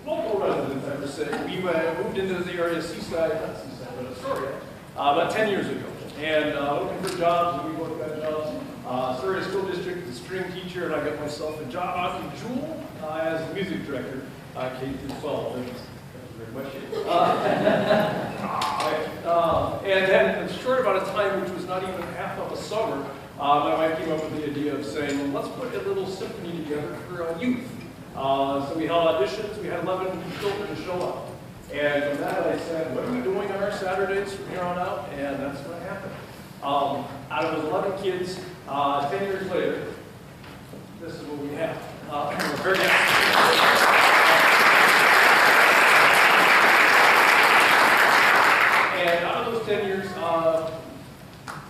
Local residents, I would say. We moved into the area, not Seaside, but Astoria, about 10 years ago. And looking for jobs, and we both got jobs. Astoria School District, the string teacher, and I got myself a job out in Jewel as the music director, K through 12. Thank you very much. And then, in a short amount of time, which was not even half of a summer, my wife came up with the idea of saying, well, let's put a little symphony together for youth. So we held auditions, we had 11 children show up. And from that I said, what are we doing on our Saturdays from here on out? And that's what happened. Out of those 11 kids, 10 years later, this is what we have. We're very happy. And out of those 10 years,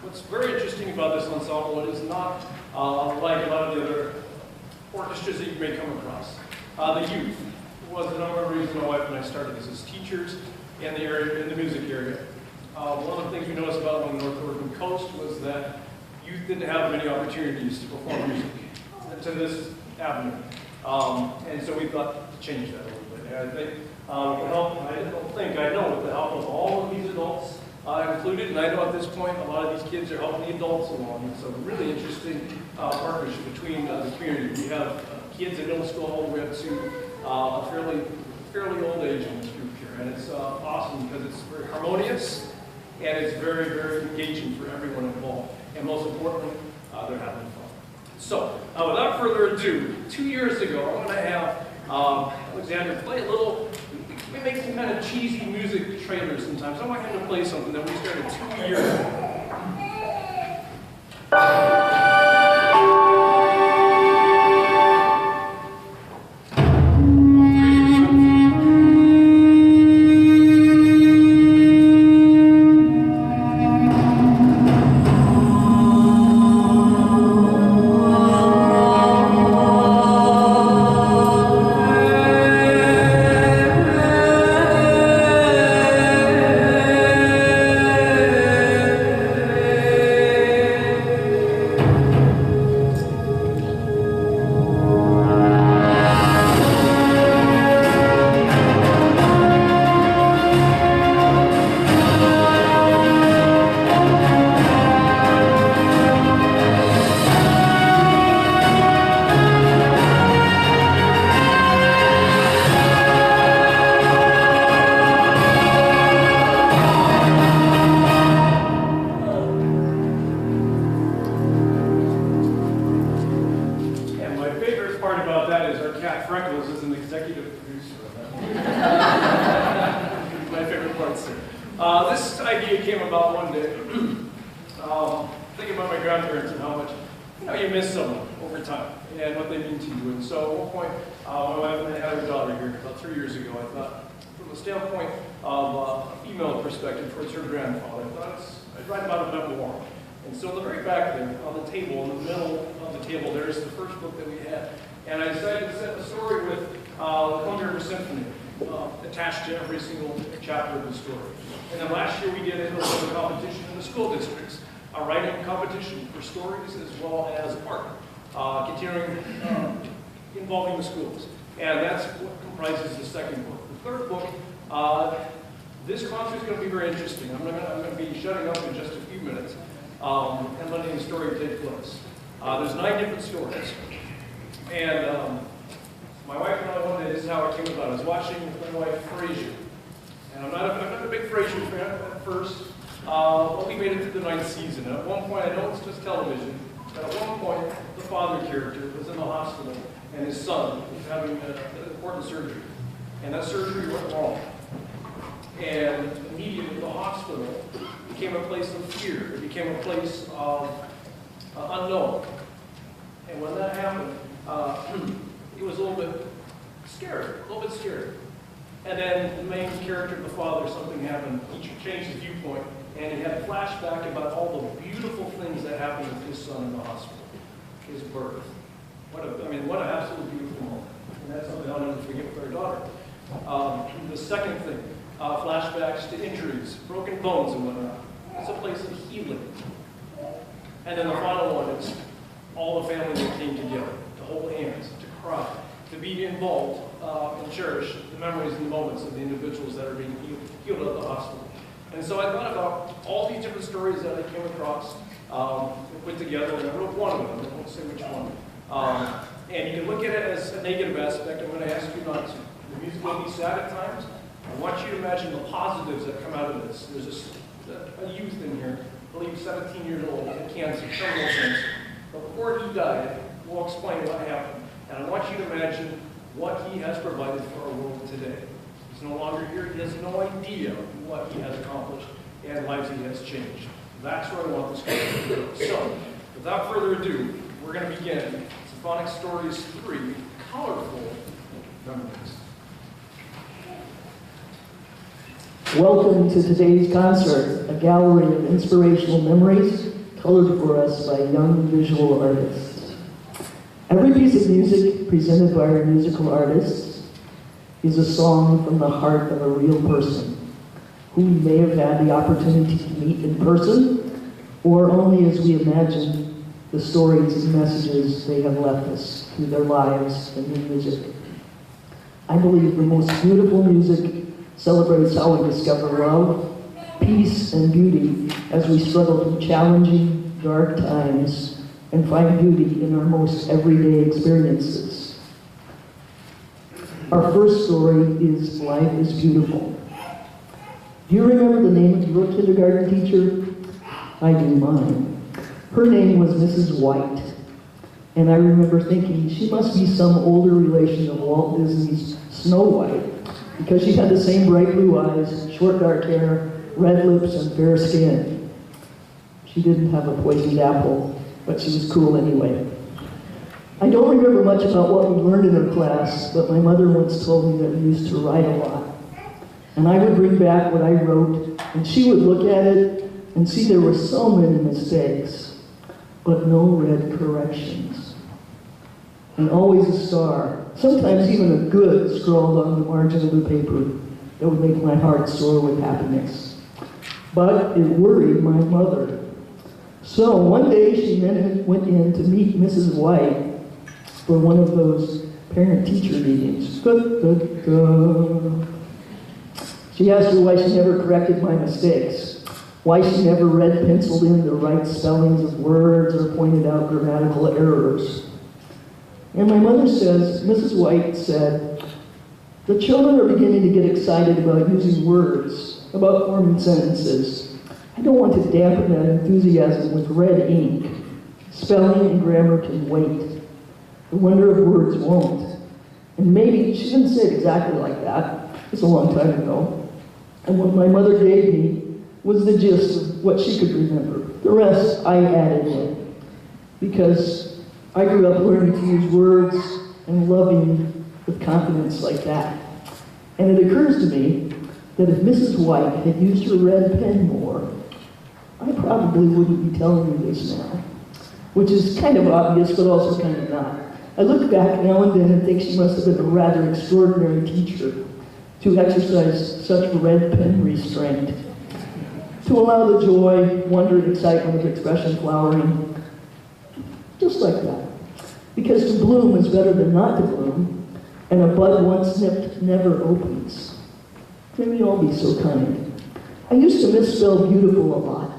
what's very interesting about this ensemble, it is not like a lot of the other orchestras that you may come across. The youth was the number one reason my wife and I started this as teachers in the area, in the music area. One of the things we noticed about on the North Oregon coast was that youth didn't have many opportunities to perform music to this avenue. And so we thought to change that a little bit. And I think with the help, I know with the help of all of these adults included, and I know at this point a lot of these kids are helping the adults along. It's a really interesting partnership between the community. We have kids at middle school all the way up to a fairly old age in this group here. And it's awesome because it's very harmonious and it's very, very engaging for everyone involved. And most importantly, they're having fun. So, without further ado, 2 years ago, I'm going to have Alexander play a little. We make some kind of cheesy music trailers sometimes. I want him to play something that we started 2 years ago. Thinking about my grandparents and how much you miss someone over time and what they mean to you. And so at one point, my wife and I had a daughter here about 3 years ago. I thought, from the standpoint of a female perspective towards her grandfather, I'd write about a memoir. And so in the very back there, on the table, in the middle of the table, there's the first book that we had. And I decided to set the story with the Columbia River Symphony attached to every single chapter of the story. And then last year we did a little competition in the school districts, a writing competition for stories as well as art, continuing involving the schools. And that's what comprises the second book. The third book, this concert is going to be very interesting. I'm going to be shutting up in just a few minutes and letting the story take place. There's 9 different stories. And my wife and I, one day, this is how it came about. I was watching with my wife Frasier. And I'm not a big Frasier fan at first, but we made it through the 9th season. And at one point, I know it's just television, but at one point, the father character was in the hospital, and his son was having an important surgery. And that surgery went wrong. And immediately, the hospital became a place of fear. It became a place of unknown. And when that happened, it was a little bit scary, And then the main character, the father, something happened. He changed his viewpoint, and he had a flashback about all the beautiful things that happened with his son in the hospital, his birth. What an absolutely beautiful moment. And that's something I'll never forget with our daughter. The second thing, flashbacks to injuries, broken bones and whatnot. It's a place of healing. And then the final one is all the family that came together, to hold hands, to cry, to be involved and cherish the memories and the moments of the individuals that are being healed at the hospital. And so I thought about all these different stories that I came across and put together, and I wrote one of them. I won't say which one. And you can look at it as a negative aspect. I'm going to ask you not to. The music will be sad at times. I want you to imagine the positives that come out of this. There's a youth in here, I believe 17 years old, with cancer, terminal cancer. But before he died, we'll explain what happened. And I want you to imagine what he has provided for our world today. He's no longer here. He has no idea what he has accomplished and lives he has changed. That's where I want this story to go. So, without further ado, we're going to begin Symphonic Stories 3, Colorful Memories. Welcome to today's concert, a gallery of inspirational memories colored for us by young visual artists. Every piece of music presented by our musical artists is a song from the heart of a real person who we may have had the opportunity to meet in person or only as we imagine the stories and messages they have left us through their lives and their music. I believe the most beautiful music celebrates how we discover love, peace, and beauty as we struggle through challenging, dark times and find beauty in our most everyday experiences. Our first story is Life is Beautiful. Do you remember the name of your kindergarten teacher? I do mine. Her name was Mrs. White, and I remember thinking she must be some older relation of Walt Disney's Snow White, because she had the same bright blue eyes, short dark hair, red lips, and fair skin. She didn't have a poisoned apple, but she was cool anyway. I don't remember much about what we learned in her class, but my mother once told me that we used to write a lot. And I would bring back what I wrote, and she would look at it and see there were so many mistakes, but no red corrections. And always a star, sometimes even a good scrawled on the margin of the paper that would make my heart soar with happiness. But it worried my mother. So one day she went in to meet Mrs. White for one of those parent-teacher meetings. She asked her why she never corrected my mistakes, why she never red penciled in the right spellings of words or pointed out grammatical errors. And my mother says, Mrs. White said, the children are beginning to get excited about using words, about forming sentences. I don't want to dampen that enthusiasm with red ink. Spelling and grammar can wait. The wonder of words won't. And maybe, she didn't say it exactly like that. It's a long time ago. And what my mother gave me was the gist of what she could remember. The rest I added in. Because I grew up learning to use words and loving with confidence like that. And it occurs to me that if Mrs. White had used her red pen more, I probably wouldn't be telling you this now. Which is kind of obvious, but also kind of not. I look back now and then and think she must have been a rather extraordinary teacher to exercise such red pen restraint, to allow the joy, wonder, and excitement of expression flowering, just like that. Because to bloom is better than not to bloom, and a bud once nipped never opens. May we all be so kind. I used to misspell beautiful a lot.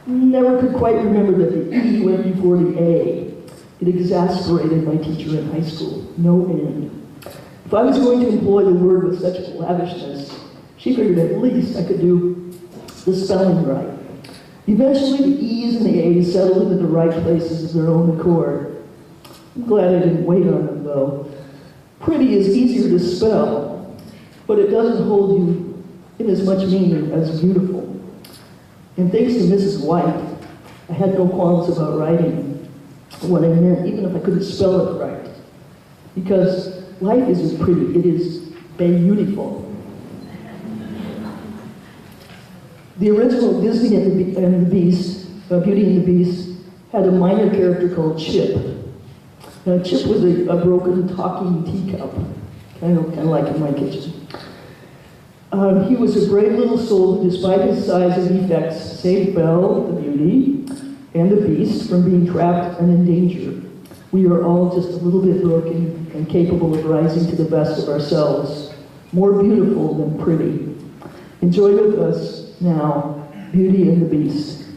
Never could quite remember that the E went before the A. It exasperated my teacher in high school, no end. If I was going to employ the word with such lavishness, she figured at least I could do the spelling right. Eventually, the E's and the A's settled into the right places of their own accord. I'm glad I didn't wait on them, though. Pretty is easier to spell, but it doesn't hold you in as much meaning as beautiful. And thanks to Mrs. White, I had no qualms about writing what I meant, even if I couldn't spell it right. Because life isn't pretty, it is beautiful. The original Disney and the Beast, Beauty and the Beast, had a minor character called Chip. Now, Chip was a broken talking teacup, kind of like in my kitchen. He was a brave little soul who, despite his size and defects, saved Belle, the beauty, and the Beast from being trapped and in danger. We are all just a little bit broken and capable of rising to the best of ourselves, more beautiful than pretty. Enjoy with us now, Beauty and the Beast.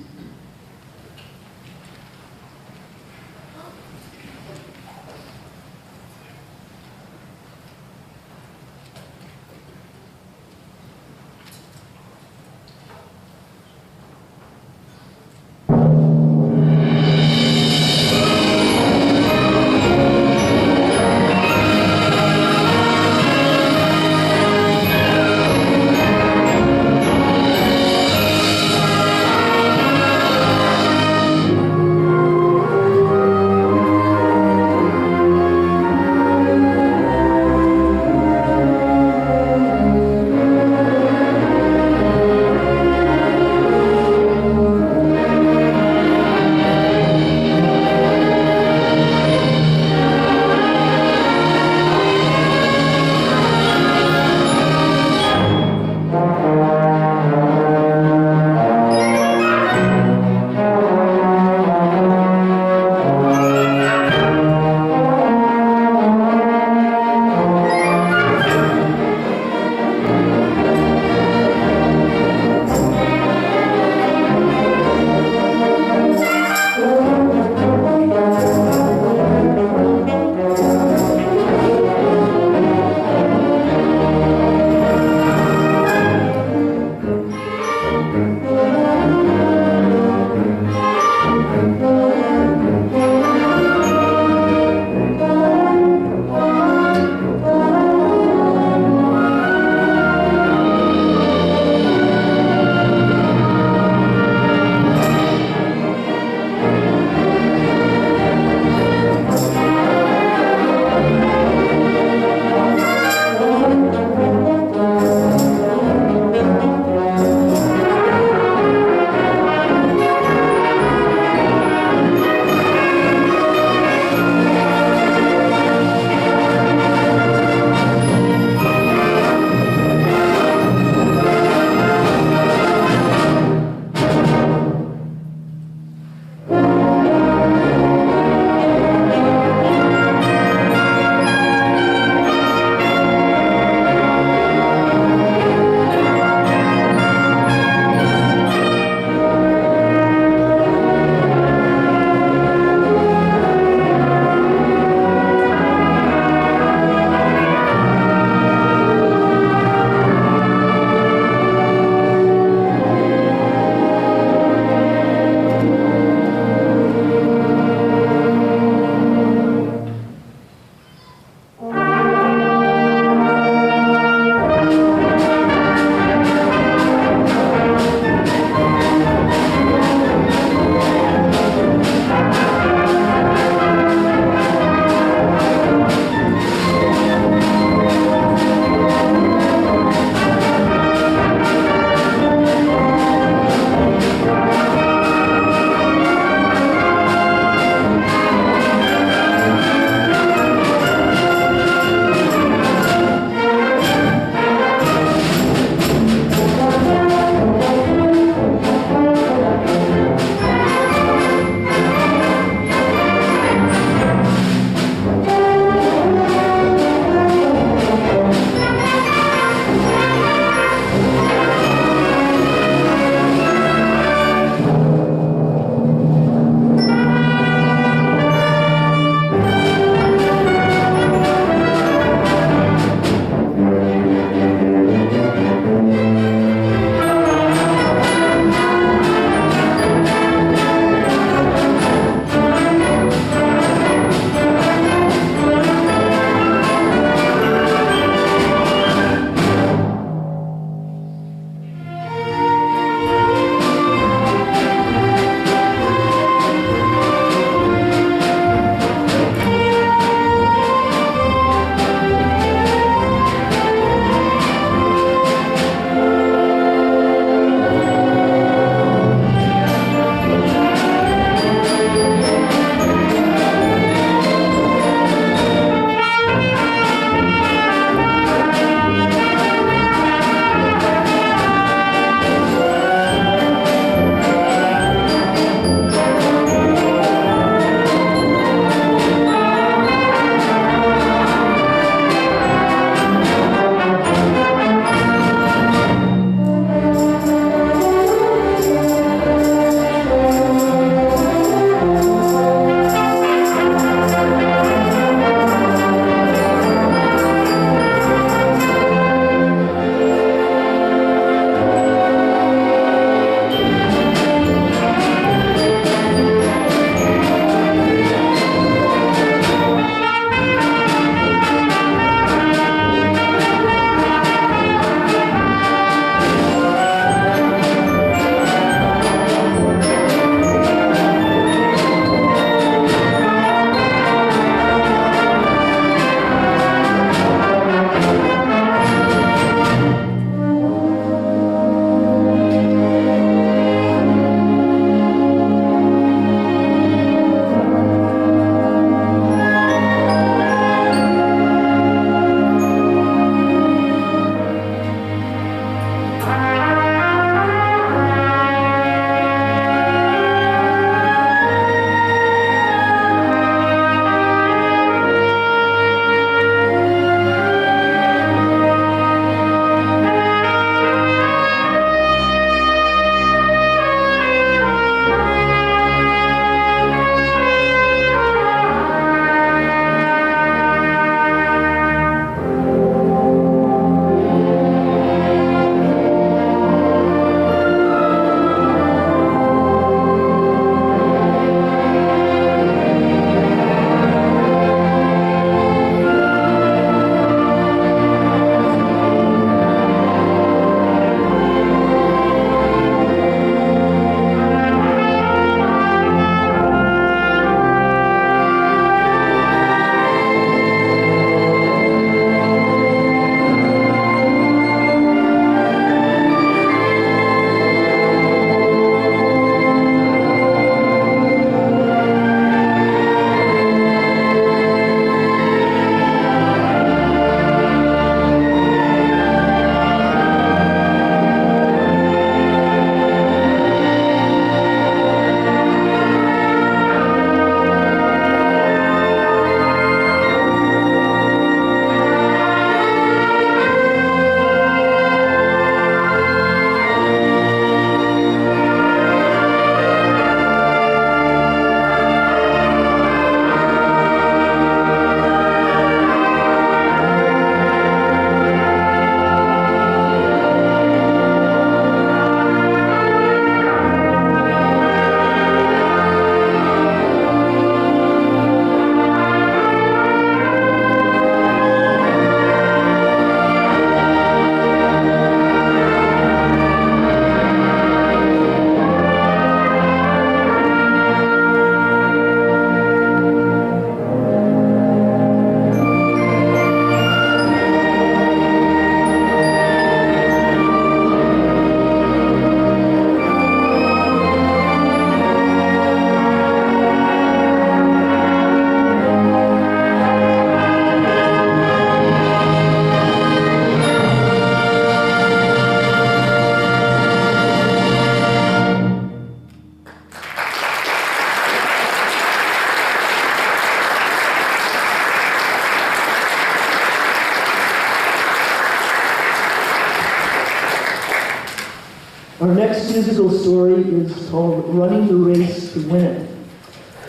Our next musical story is called Running the Race to Win It.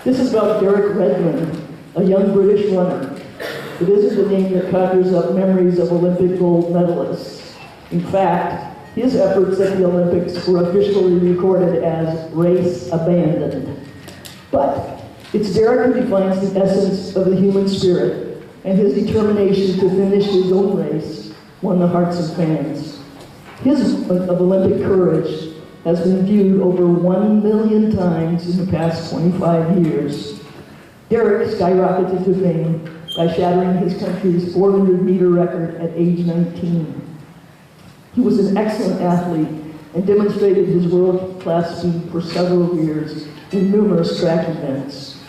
This is about Derek Redmond, a young British runner. It isn't a name that conjures up memories of Olympic gold medalists. In fact, his efforts at the Olympics were officially recorded as race abandoned. But it's Derek who defines the essence of the human spirit, and his determination to finish his own race won the hearts of fans. His moment of Olympic courage has been viewed over 1 million times in the past 25 years. Derek skyrocketed to fame by shattering his country's 400-meter record at age 19. He was an excellent athlete and demonstrated his world-class speed for several years in numerous track events.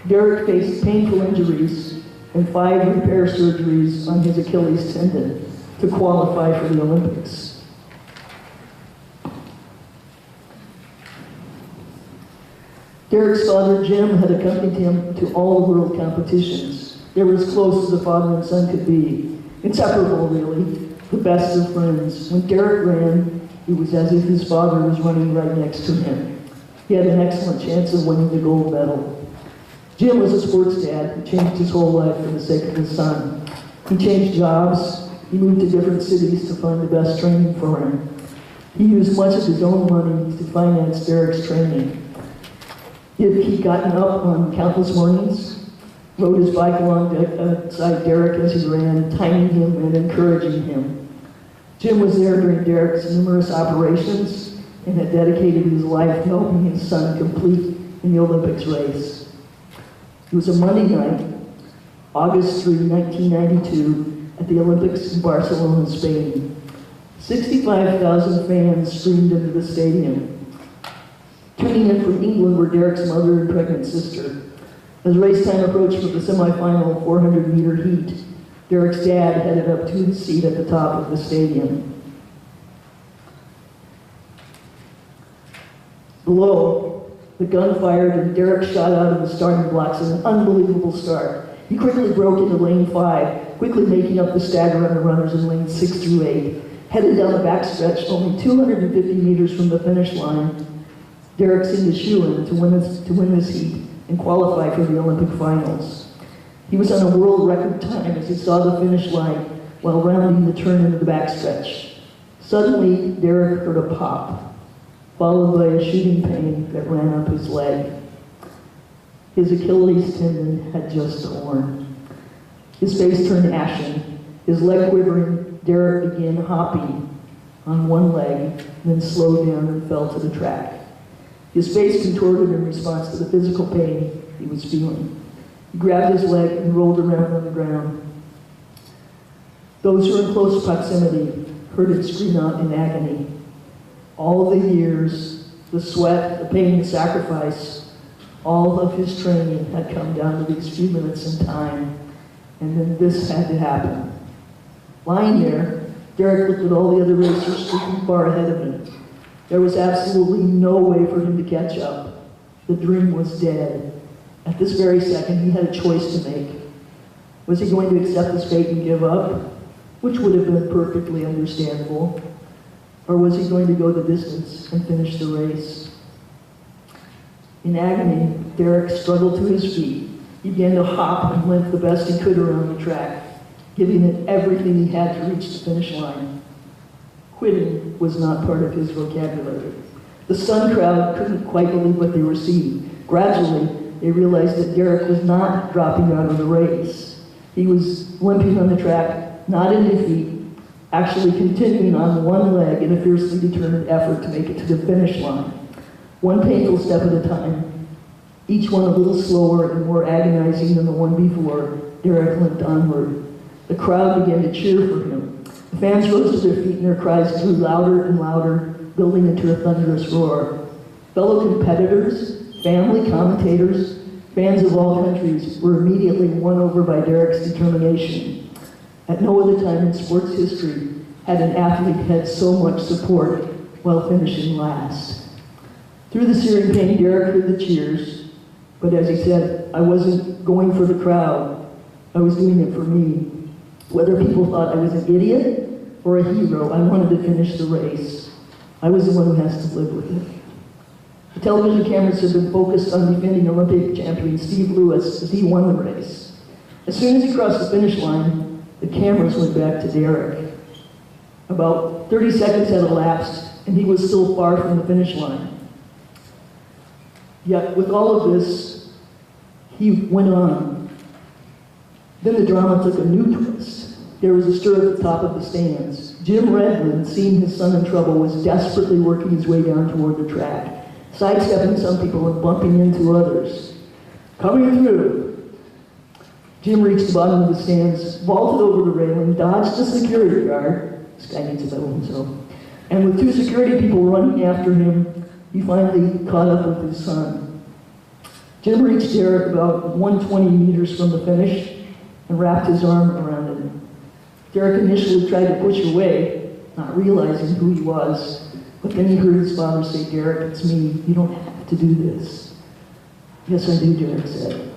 Derek faced painful injuries and 5 repair surgeries on his Achilles tendon to qualify for the Olympics. Derek's father, Jim, had accompanied him to all the world competitions. They were as close as a father and son could be. Inseparable, really, the best of friends. When Derek ran, it was as if his father was running right next to him. He had an excellent chance of winning the gold medal. Jim was a sports dad who changed his whole life for the sake of his son. He changed jobs. He moved to different cities to find the best training for him. He used much of his own money to finance Derek's training. He'd gotten up on countless mornings, rode his bike alongside Derek as he ran, timing him and encouraging him. Jim was there during Derek's numerous operations and had dedicated his life to helping his son complete in the Olympics race. It was a Monday night, August 3, 1992, at the Olympics in Barcelona, Spain. 65,000 fans streamed into the stadium. Tuning in from England were Derek's mother and pregnant sister. As race time approached for the semifinal 400-meter heat, Derek's dad headed up to his seat at the top of the stadium. Below, the gun fired and Derek shot out of the starting blocks in an unbelievable start. He quickly broke into lane 5, quickly making up the stagger on the runners in lanes 6 through 8. Headed down the backstretch, only 250 meters from the finish line, Derek seemed a shoo-in to win this heat and qualify for the Olympic finals. He was on a world record time as he saw the finish line while rounding the turn into the backstretch. Suddenly, Derek heard a pop, followed by a shooting pain that ran up his leg. His Achilles tendon had just torn. His face turned ashen, his leg quivering. Derek began hopping on one leg, then slowed down and fell to the track. His face contorted in response to the physical pain he was feeling. He grabbed his leg and rolled around on the ground. Those who were in close proximity heard him scream out in agony. All the years, the sweat, the pain, the sacrifice, all of his training had come down to these few minutes in time, and then this had to happen. Lying there, Derek looked at all the other racers streaking far ahead of him. There was absolutely no way for him to catch up. The dream was dead. At this very second, he had a choice to make. Was he going to accept his fate and give up, which would have been perfectly understandable, or was he going to go the distance and finish the race? In agony, Derek struggled to his feet. He began to hop and limp the best he could around the track, giving it everything he had to reach the finish line. Quitting was not part of his vocabulary. The stunned crowd couldn't quite believe what they were seeing. Gradually, they realized that Derek was not dropping out of the race. He was limping on the track, not in defeat, actually continuing on one leg in a fiercely determined effort to make it to the finish line. One painful step at a time, each one a little slower and more agonizing than the one before, Derek limped onward. The crowd began to cheer for him. The fans rose to their feet and their cries grew louder and louder, building into a thunderous roar. Fellow competitors, family, commentators, fans of all countries were immediately won over by Derek's determination. At no other time in sports history had an athlete had so much support while finishing last. Through the searing pain, Derek heard the cheers, but as he said, I wasn't going for the crowd, I was doing it for me. Whether people thought I was an idiot or a hero, I wanted to finish the race. I was the one who has to live with it. The television cameras had been focused on defending Olympic champion Steve Lewis as he won the race. As soon as he crossed the finish line, the cameras went back to Derek. About 30 seconds had elapsed, and he was still far from the finish line. Yet, with all of this, he went on. Then the drama took a new twist. There was a stir at the top of the stands. Jim Redmond, seeing his son in trouble, was desperately working his way down toward the track, sidestepping some people and bumping into others. Coming through. Jim reached the bottom of the stands, vaulted over the railing, dodged the security guard. This guy needs a medal himself. And with two security people running after him, he finally caught up with his son. Jim reached Derek about 120 meters from the finish and wrapped his arm around him. Derek initially tried to push away, not realizing who he was, but then he heard his father say, "Derek, it's me. You don't have to do this." "Yes, I do," Derek said.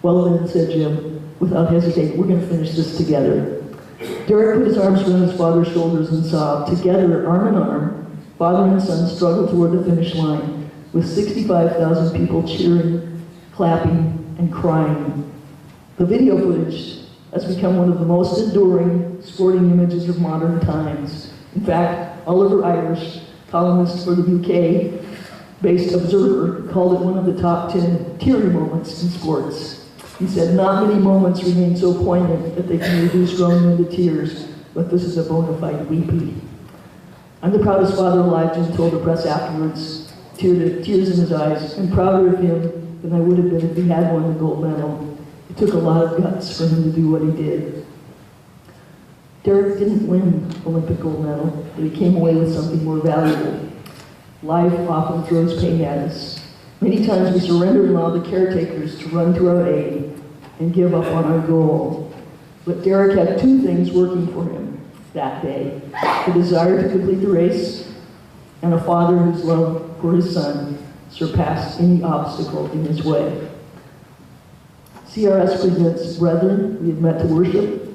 "Well then," said Jim, without hesitating, "we're going to finish this together." Derek put his arms around his father's shoulders and sobbed. Together, arm in arm, father and son struggled toward the finish line, with 65,000 people cheering, clapping, and crying. The video footage has become one of the most enduring sporting images of modern times. In fact, Oliver Irish, columnist for the UK-based Observer, called it one of the top 10 teary moments in sports. He said, "Not many moments remain so poignant that they can reduce grown men to tears, but this is a bona fide weepy." "I'm the proudest father alive," Jim told the press afterwards, tears in his eyes. "I'm prouder of him than I would have been if he had won the gold medal. It took a lot of guts for him to do what he did." Derek didn't win Olympic gold medal, but he came away with something more valuable. Life often throws pain at us. Many times we surrender and allow the caretakers to run to our aid and give up on our goal. But Derek had two things working for him that day: the desire to complete the race and a father whose love for his son surpassed any obstacle in his way. CRS presents Brethren, We Have Met to Worship,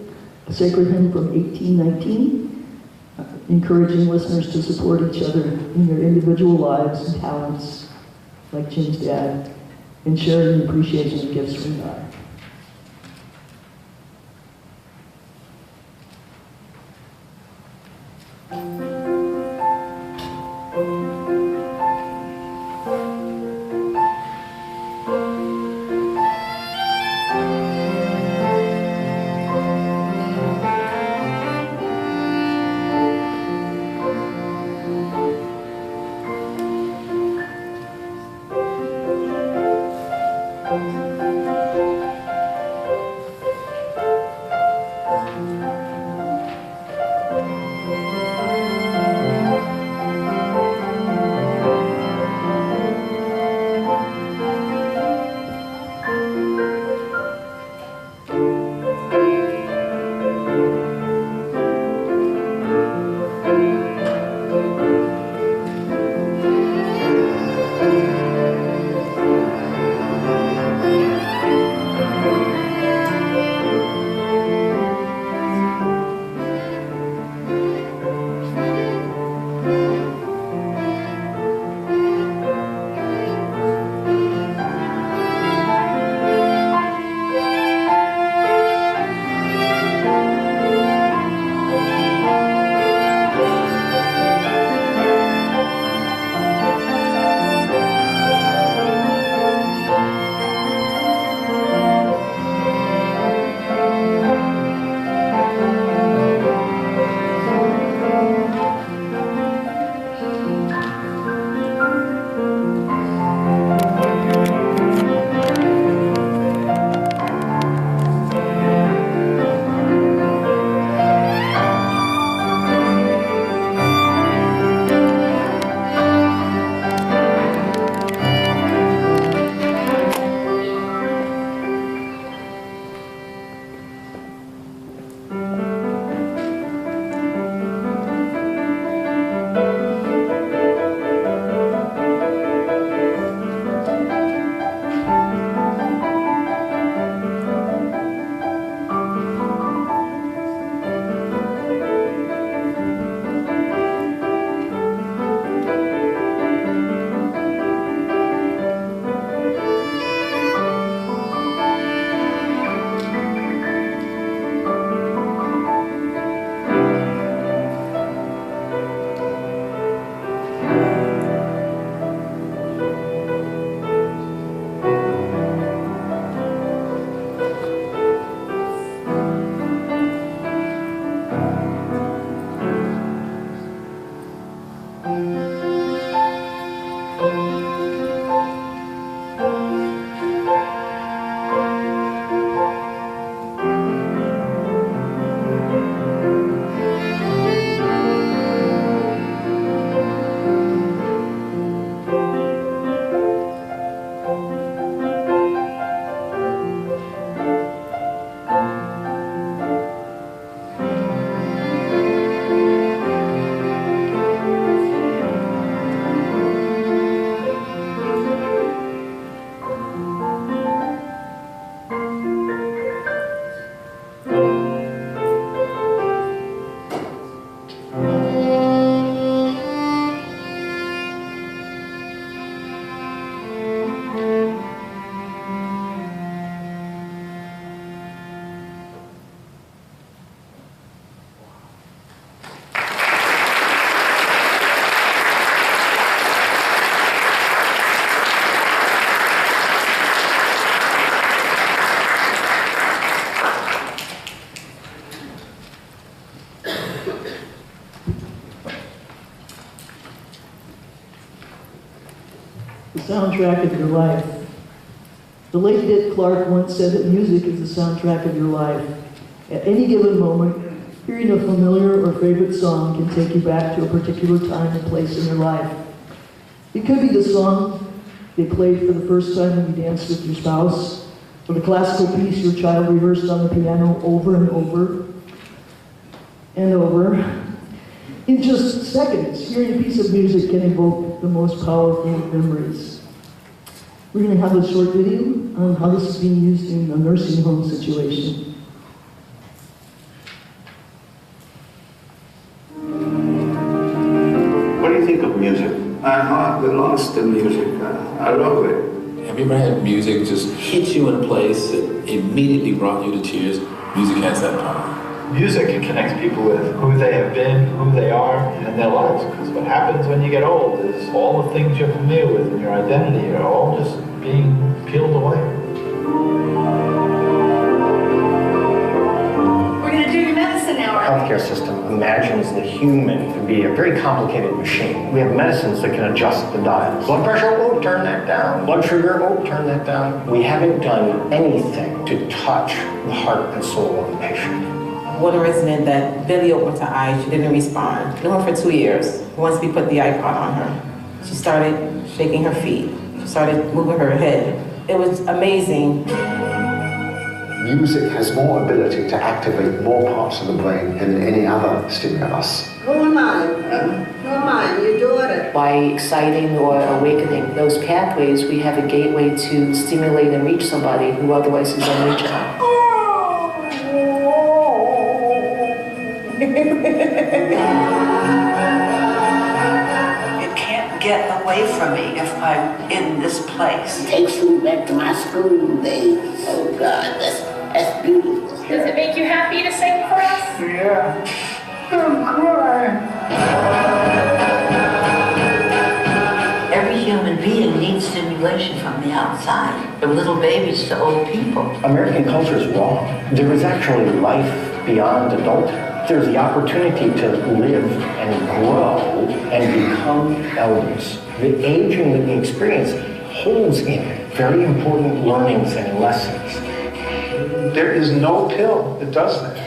a sacred hymn from 1819, encouraging listeners to support each other in their individual lives and talents, like Jim's dad, and sharing the appreciation of gifts from God. The soundtrack of your life. The late Dick Clark once said that music is the soundtrack of your life. At any given moment, hearing a familiar or favorite song can take you back to a particular time and place in your life. It could be the song they played for the first time when you danced with your spouse, or the classical piece your child rehearsed on the piano over and over and over. In just seconds, hearing a piece of music can evoke the most powerful of memories. We're going to have a short video on how this is being used in a nursing home situation. What do you think of music? I'm lost in music. I love it. Have you ever had music just hit you in a place that immediately brought you to tears? Music has that power. Music connects people with who they have been, who they are in their lives. Because what happens when you get old is all the things you're familiar with and your identity are all just being peeled away. We're going to do your medicine now. Healthcare system imagines the human to be a very complicated machine. We have medicines that can adjust the dials. Blood pressure, oh, turn that down. Blood sugar, oh, turn that down. We haven't done anything to touch the heart and soul of the patient. One resident that Billy opened her eyes, she didn't respond. Knew her for 2 years. Once we put the iPod on her, she started shaking her feet. She started moving her head. It was amazing. Music has more ability to activate more parts of the brain than any other stimulus. Who am I? Who am I? Your daughter. By exciting or awakening those pathways, we have a gateway to stimulate and reach somebody who otherwise is unreachable. It can't get away from me if I'm in this place. It takes me back to my school days. Oh God, that's beautiful. Does it make you happy to sing for us? Yeah. I'm crying. Every human being needs stimulation from the outside, from little babies to old people. American culture is wrong. There is actually life beyond adulthood. There's the opportunity to live and grow and become elders. The aging that we experience holds in it very important learnings and lessons. There is no pill that does that.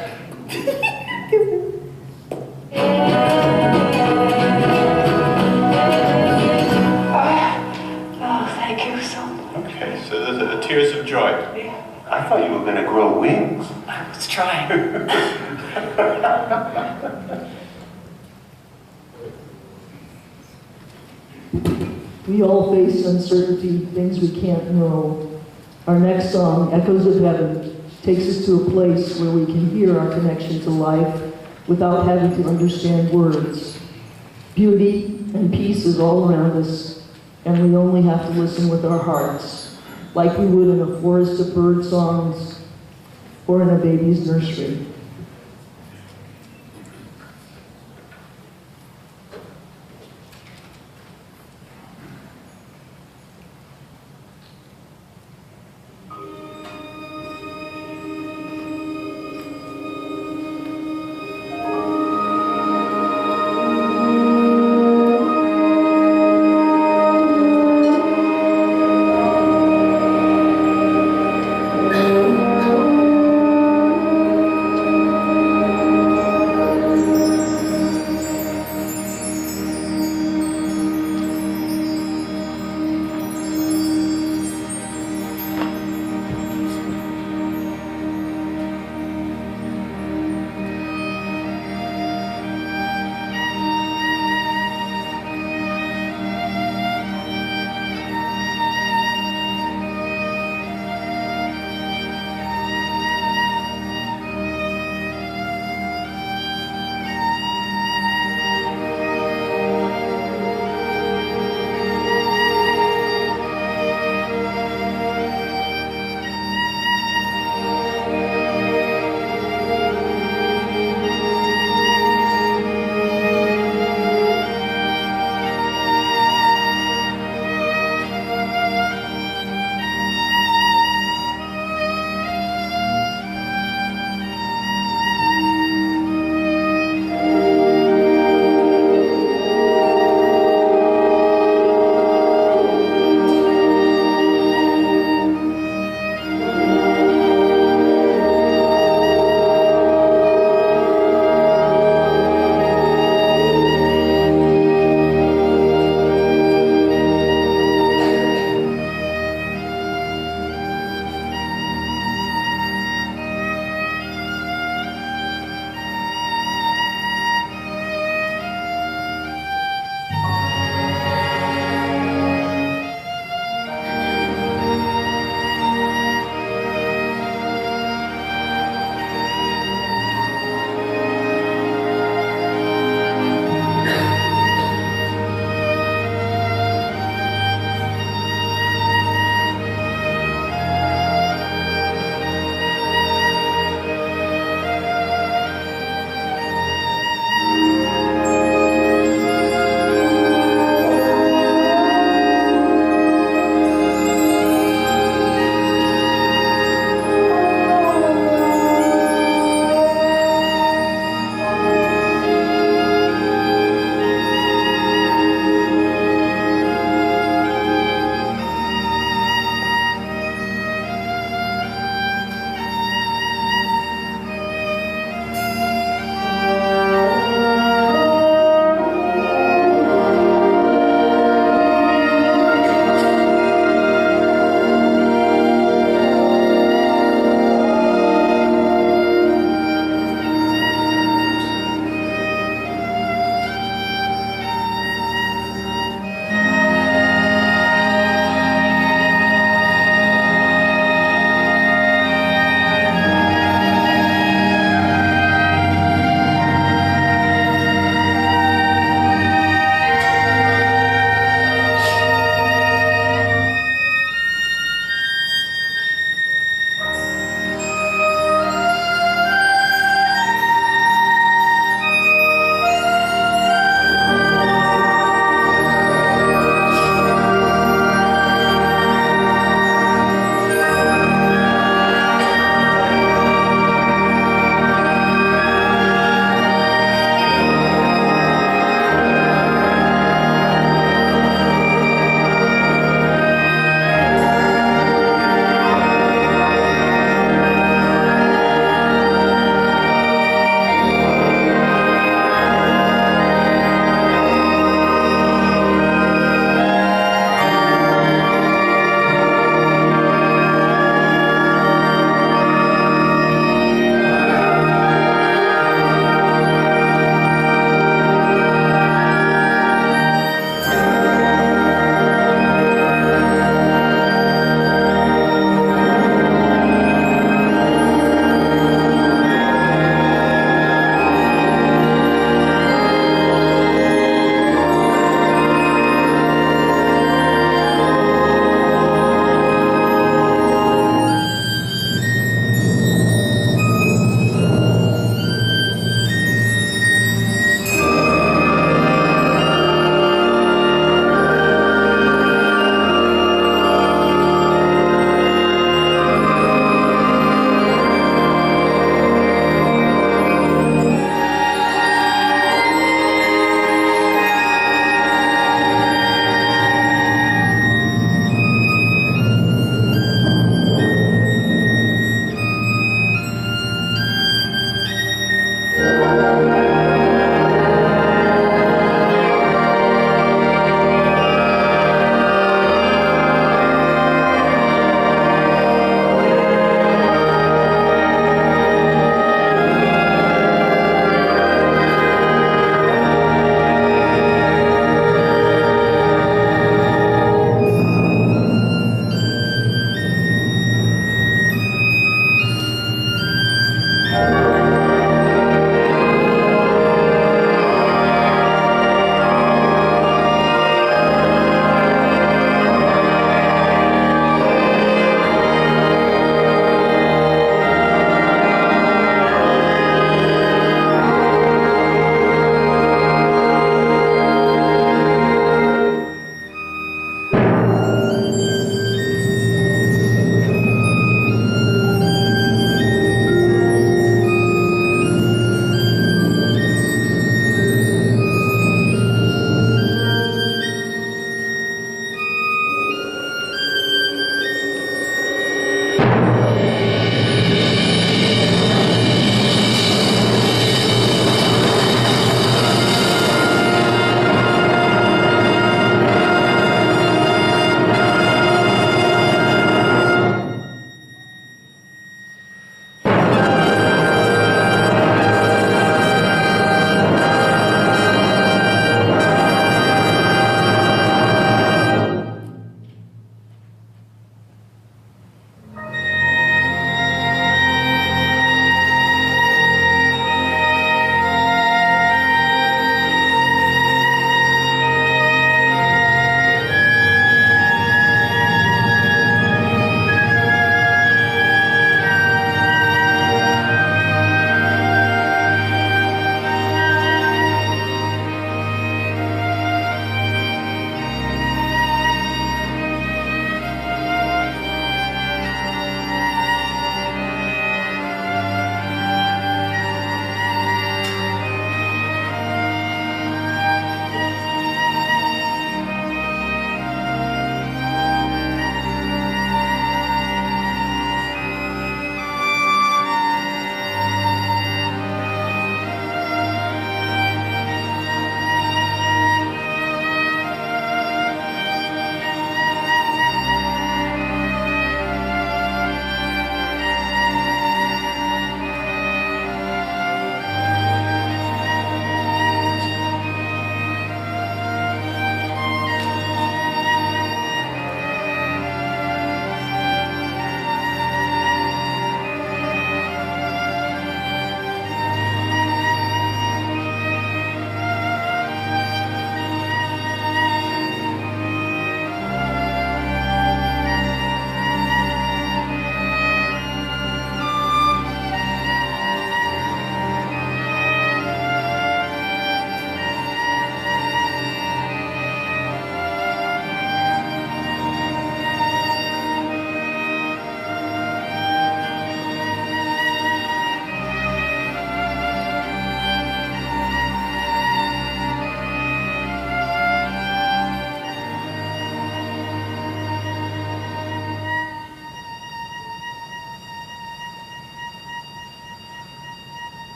Oh, thank you so much. Okay, so the tears of joy. I thought you were going to grow wings. I was trying. We all face uncertainty, things we can't know. Our next song, Echoes of Heaven, takes us to a place where we can hear our connection to life without having to understand words. Beauty and peace is all around us, and we only have to listen with our hearts, like we would in a forest of bird songs or in a baby's nursery.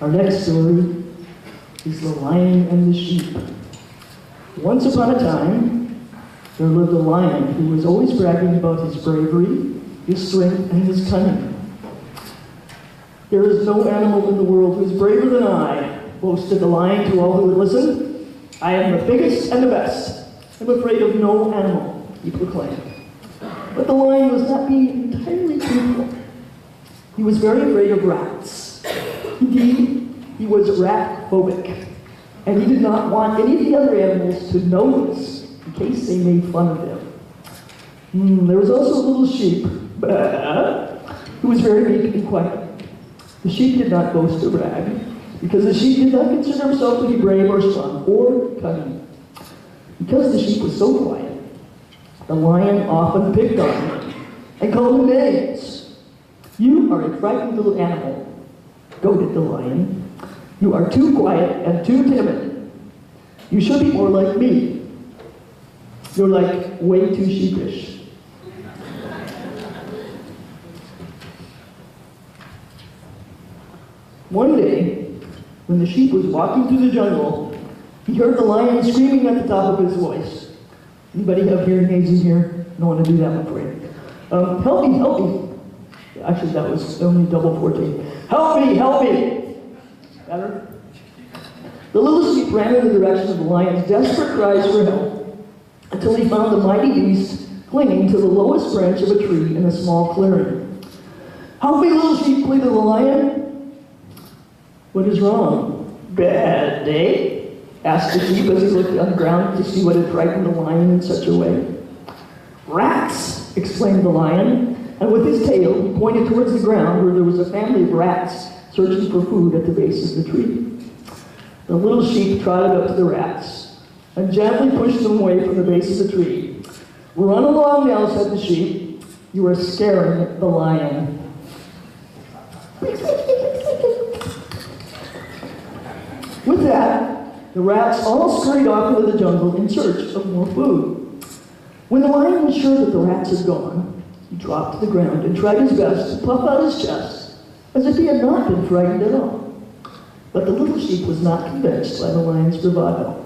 Our next story is The Lion and the Sheep. Once upon a time, there lived a lion who was always bragging about his bravery, his strength, and his cunning. "There is no animal in the world who is braver than I," boasted the lion to all who would listen. "I am the biggest and the best. I'm afraid of no animal," he proclaimed. But the lion was not being entirely truthful. He was very afraid of rats. Indeed, he was rat-phobic, and he did not want any of the other animals to know this, in case they made fun of him. There was also a little sheep, who was very meek and quiet. The sheep did not boast or brag, because the sheep did not consider himself to be brave or strong or cunning. Because the sheep was so quiet, the lion often picked on him and called him names. "You are a frightened little animal," goaded the lion. "You are too quiet and too timid. You should be more like me. You're like way too sheepish." One day, when the sheep was walking through the jungle, he heard the lion screaming at the top of his voice. Anybody have hearing aids in here? I don't want to do that one for you. Help me, help me. Actually, that was only double 14. Help me, help me. Better? The little sheep ran in the direction of the lion's desperate cries for help until he found the mighty beast clinging to the lowest branch of a tree in a small clearing. "Help me, little sheep," pleaded the lion. "What is wrong? Bad day?" asked the sheep as he looked on the ground to see what had frightened the lion in such a way. "Rats!" exclaimed the lion, and with his tail he pointed towards the ground where there was a family of rats searching for food at the base of the tree. The little sheep trotted up to the rats and gently pushed them away from the base of the tree. "Run along now," said the sheep. "You are scaring the lion." With that, the rats all scurried off into the jungle in search of more food. When the lion was sure that the rats had gone, he dropped to the ground and tried his best to puff out his chest as if he had not been frightened at all. But the little sheep was not convinced by the lion's bravado.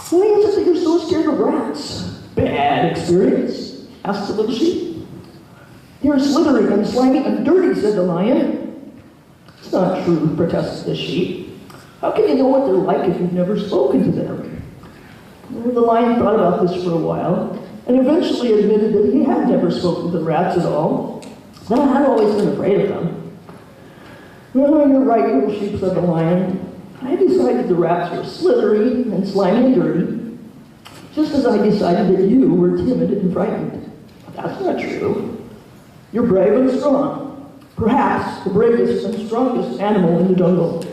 "Why is it that you're so scared of rats?" "Bad experience?" asked the little sheep. "You're slithery and slimy and dirty," said the lion. "It's not true," protested the sheep. "How can you know what they're like if you've never spoken to them?" Well, the lion thought about this for a while and eventually admitted that he had never spoken to the rats at all. That had always been afraid of them. "Well, you're right, little sheep," said the lion. "I decided the rats were slithery and slimy and dirty, just as I decided that you were timid and frightened. That's not true. You're brave and strong, perhaps the bravest and strongest animal in the jungle."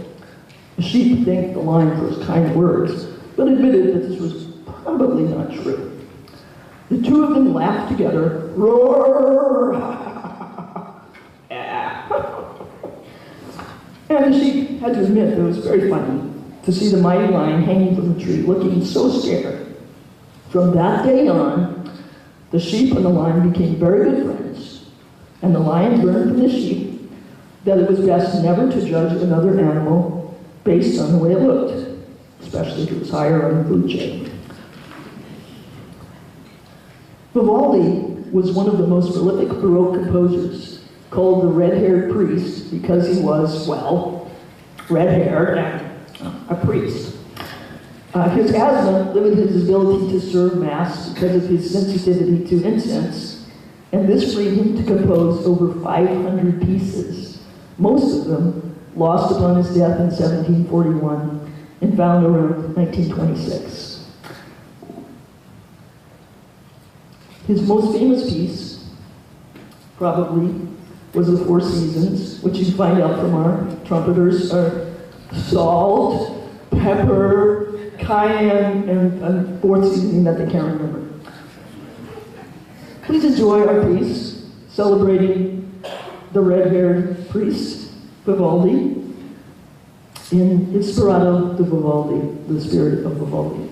The sheep thanked the lion for his kind words, but admitted that this was probably not true. The two of them laughed together. Roar! And the sheep had to admit that it was very funny to see the mighty lion hanging from the tree, looking so scared. From that day on, the sheep and the lion became very good friends, and the lion learned from the sheep that it was best never to judge another animal based on the way it looked, especially if it was higher on the food chain. Vivaldi was one of the most prolific Baroque composers, called the red-haired priest because he was, well, red-haired and a priest. His asthma limited his ability to serve Mass because of his sensitivity to incense, and this freed him to compose over 500 pieces, most of them lost upon his death in 1741 and found around 1926. His most famous piece, probably, was The Four Seasons, which you can find out from our trumpeters are salt, pepper, cayenne, and fourth seasoning that they can't remember. Please enjoy our piece celebrating the red-haired priest, Vivaldi, in Inspirato di Vivaldi, the spirit of Vivaldi.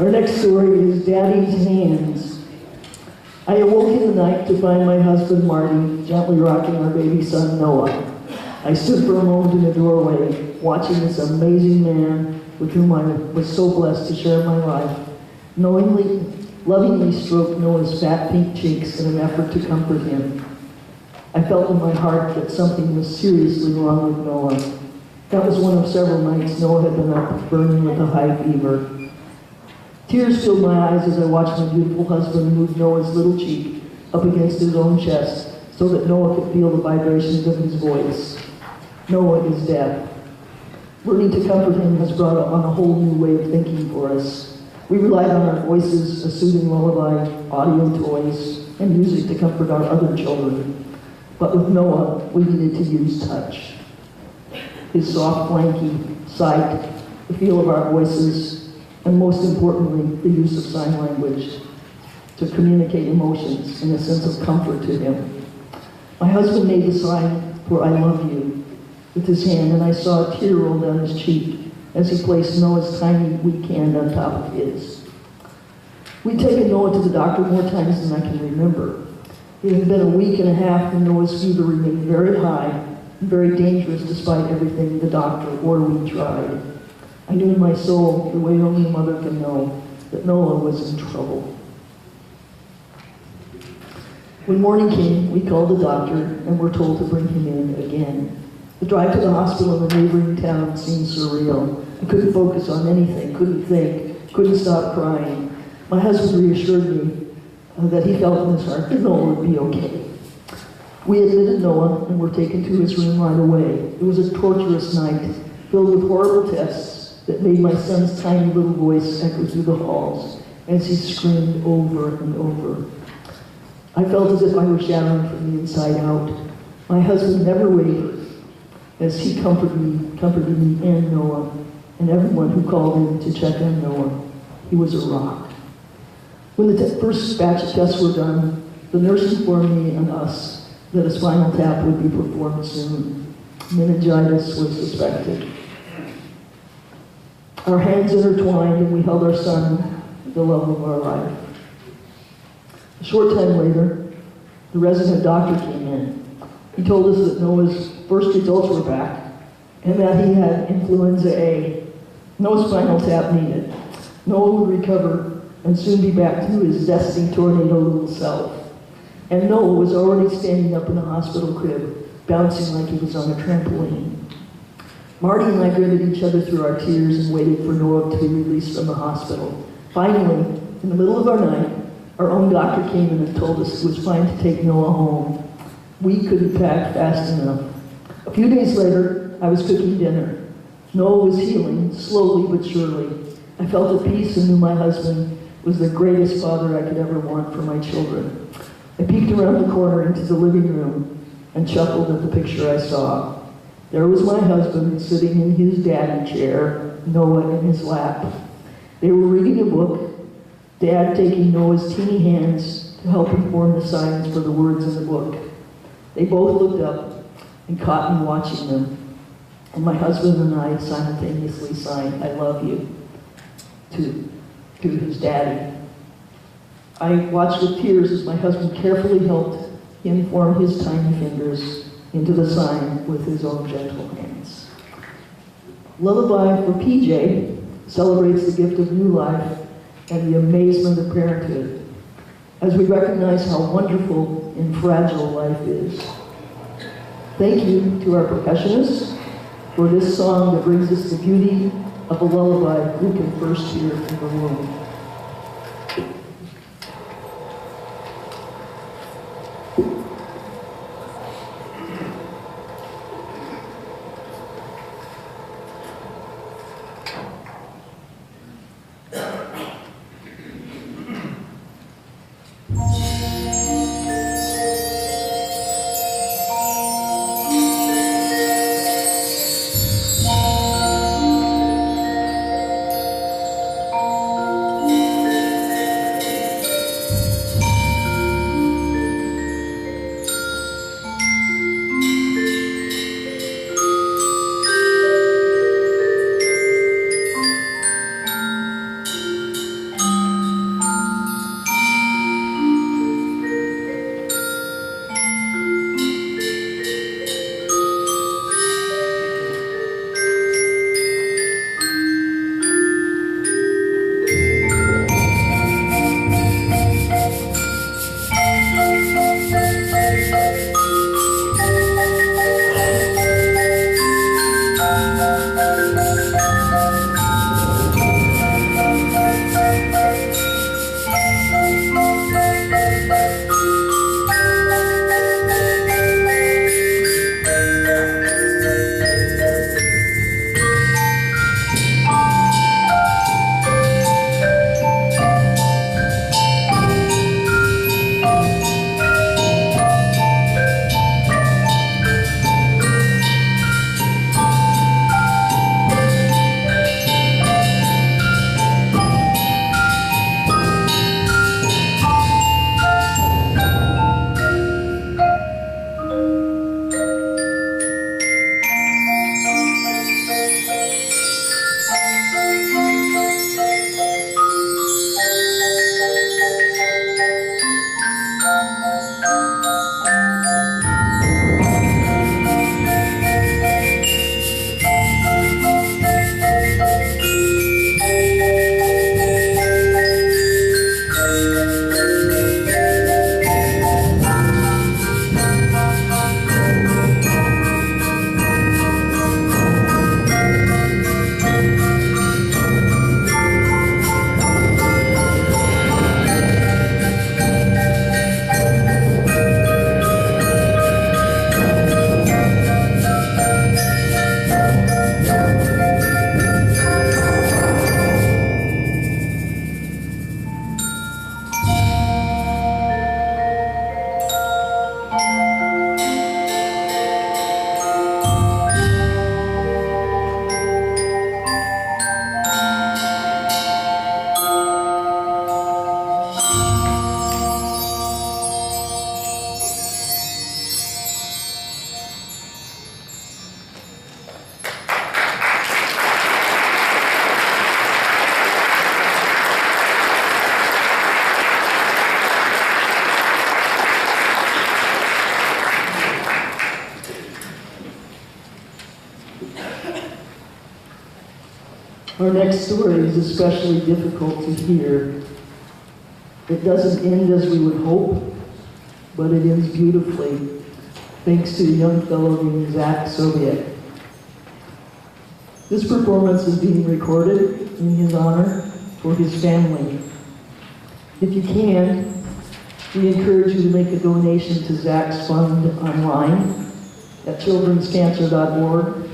Our next story is Daddy's Hands. I awoke in the night to find my husband Marty gently rocking our baby son Noah. I stood for a moment in the doorway, watching this amazing man with whom I was so blessed to share my life, lovingly stroked Noah's fat pink cheeks in an effort to comfort him. I felt in my heart that something was seriously wrong with Noah. That was one of several nights Noah had been up burning with a high fever. Tears filled my eyes as I watched my beautiful husband move Noah's little cheek up against his own chest so that Noah could feel the vibrations of his voice. Noah is dead. Learning to comfort him has brought on a whole new way of thinking for us. We relied on our voices, a soothing lullaby, audio toys, and music to comfort our other children. But with Noah, we needed to use touch. His soft blankie, sight, the feel of our voices, and most importantly, the use of sign language to communicate emotions and a sense of comfort to him. My husband made the sign for I love you with his hand, and I saw a tear roll down his cheek as he placed Noah's tiny, weak hand on top of his. We'd taken Noah to the doctor more times than I can remember. It had been a week and a half, and Noah's fever remained very high and very dangerous despite everything the doctor or we tried. I knew in my soul, the way only a mother can know, that Noah was in trouble. When morning came, we called the doctor and were told to bring him in again. The drive to the hospital in the neighboring town seemed surreal. I couldn't focus on anything, couldn't think, couldn't stop crying. My husband reassured me that he felt in his heart that Noah would be okay. We admitted Noah and were taken to his room right away. It was a torturous night, filled with horrible tests that made my son's tiny little voice echo through the halls as he screamed over and over. I felt as if I were shattering from the inside out. My husband never wavered as he comforted me and Noah, and everyone who called in to check on Noah. He was a rock. When the first batch of tests were done, the nurse informed me and us that a spinal tap would be performed soon. Meningitis was suspected. Our hands intertwined and we held our son, the love of our life. A short time later, the resident doctor came in. He told us that Noah's first results were back and that he had influenza A. No spinal tap needed. Noah would recover and soon be back to his zesty tornado little self. And Noah was already standing up in the hospital crib, bouncing like he was on a trampoline. Marty and I grinned at each other through our tears and waited for Noah to be released from the hospital. Finally, in the middle of our night, our own doctor came in and told us it was fine to take Noah home. We couldn't pack fast enough. A few days later, I was cooking dinner. Noah was healing, slowly but surely. I felt at peace and knew my husband was the greatest father I could ever want for my children. I peeked around the corner into the living room and chuckled at the picture I saw. There was my husband sitting in his daddy chair, Noah in his lap. They were reading a book, Dad taking Noah's teeny hands to help him form the signs for the words in the book. They both looked up and caught me watching them, and my husband and I simultaneously signed, I love you, to his daddy. I watched with tears as my husband carefully helped him form his tiny fingers into the sign with his own gentle hands. Lullaby for PJ celebrates the gift of new life and the amazement of parenthood, as we recognize how wonderful and fragile life is. Thank you to our percussionists for this song that brings us the beauty of a lullaby who can first hear from the womb. Our next story is especially difficult to hear. It doesn't end as we would hope, but it ends beautifully, thanks to a young fellow named Zach Sobiek. This performance is being recorded in his honor for his family. If you can, we encourage you to make a donation to Zach's fund online at childrenscancer.org,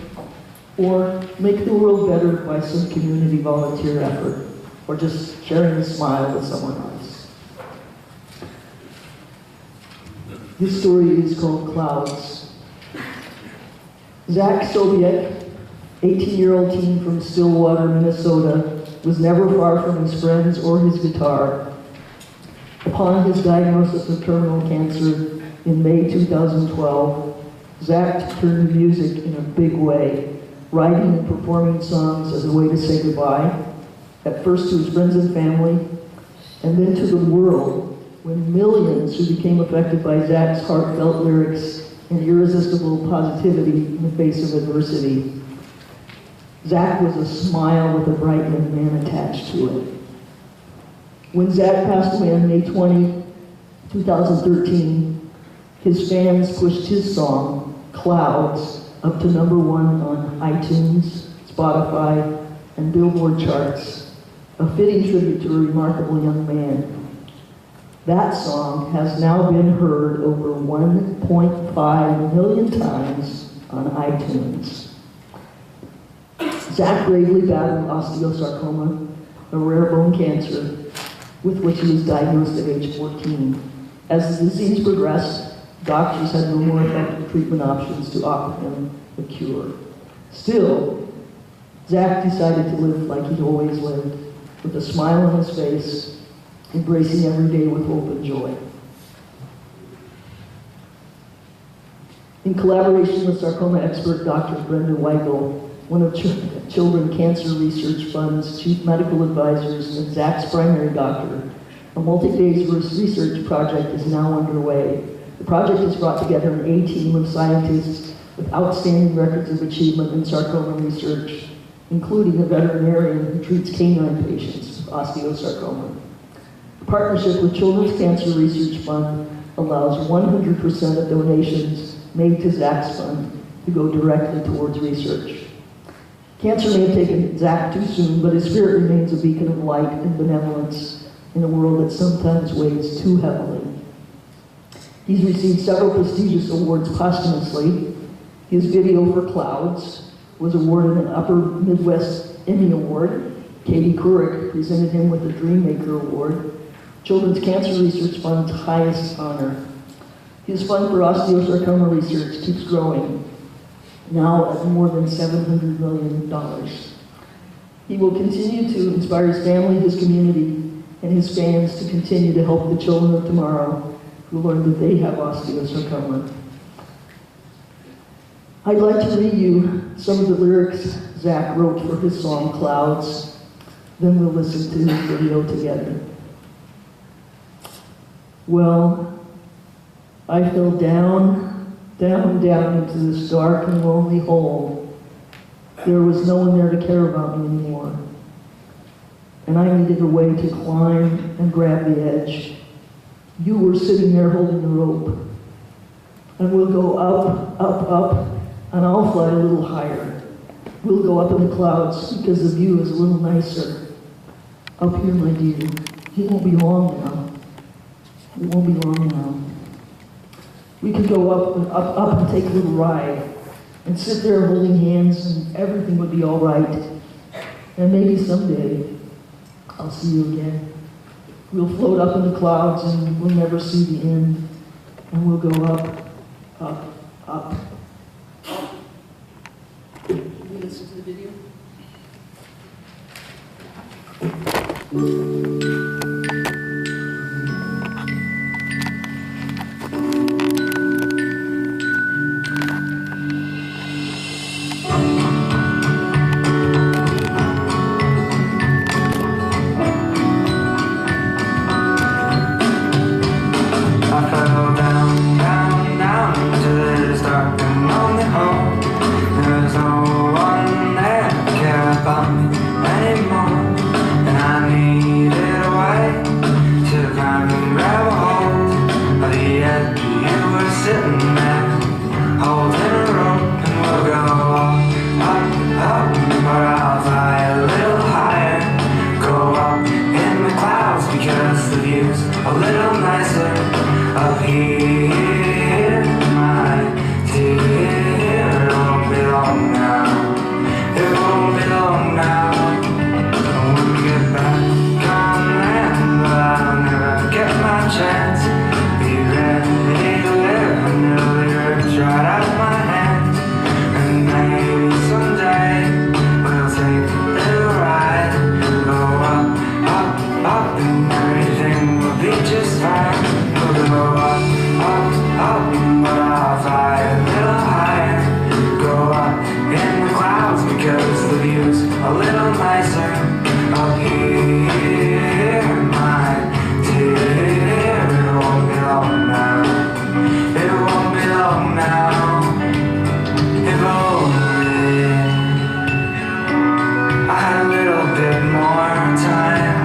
or make the world better by some community volunteer effort, or just sharing a smile with someone else. This story is called Clouds. Zach Sobiek, 18-year-old teen from Stillwater, Minnesota, was never far from his friends or his guitar. Upon his diagnosis of terminal cancer in May 2012, Zach turned to music in a big way, writing and performing songs as a way to say goodbye, at first to his friends and family, and then to the world, when millions who became affected by Zach's heartfelt lyrics and irresistible positivity in the face of adversity. Zach was a smile with a bright young man attached to it. When Zach passed away on May 20, 2013, his fans pushed his song, Clouds, up to #1 on iTunes, Spotify, and Billboard charts, a fitting tribute to a remarkable young man. That song has now been heard over 1.5 million times on iTunes. Zach bravely battled osteosarcoma, a rare bone cancer, with which he was diagnosed at age 14. As the disease progressed, doctors had no more effective treatment options to offer him a cure. Still, Zach decided to live like he'd always lived, with a smile on his face, embracing every day with hope and joy. In collaboration with sarcoma expert Dr. Brenda Weigel, one of Children Cancer Research Fund's chief medical advisors and Zach's primary doctor, a multi-phase research project is now underway. The project has brought together an A-team of scientists with outstanding records of achievement in sarcoma research, including a veterinarian who treats canine patients with osteosarcoma. The partnership with Children's Cancer Research Fund allows 100% of donations made to Zach's fund to go directly towards research. Cancer may have taken Zach too soon, but his spirit remains a beacon of light and benevolence in a world that sometimes weighs too heavily. He's received several prestigious awards posthumously. His video for Clouds was awarded an Upper Midwest Emmy Award. Katie Couric presented him with the Dreammaker Award, Children's Cancer Research Fund's highest honor. His fund for osteosarcoma research keeps growing, now at more than $700 million. He will continue to inspire his family, his community, and his fans to continue to help the children of tomorrow who learn that they have osteosarcoma. I'd like to read you some of the lyrics Zach wrote for his song Clouds, then we'll listen to his video together. Well, I fell down into this dark and lonely hole. There was no one there to care about me anymore. And I needed a way to climb and grab the edge. You were sitting there holding the rope. And we'll go up, up, up, and I'll fly a little higher. We'll go up in the clouds because the view is a little nicer. Up here, my dear. It won't be long now. It won't be long now. We could go up and take a little ride and sit there holding hands and everything would be all right. And maybe someday I'll see you again. We'll float up in the clouds and we'll never see the end. And we'll go up, up, up. Can we listen to the video? There's no one there to care about me. because the view's a little nicer up here, my dear. It won't be long now. It won't be long now. I wanna get back on land, but I'll never get my chance. Be ready to live until the earth's right out of my hands. And maybe someday we'll take a ride, go up, up, up, and everything will be just fine. We'll go up, up, up, but I'll fly a little higher. Go up in the clouds because the view's a little nicer up here, my dear. It won't be long now. It won't be long now. If only I had a little bit more time.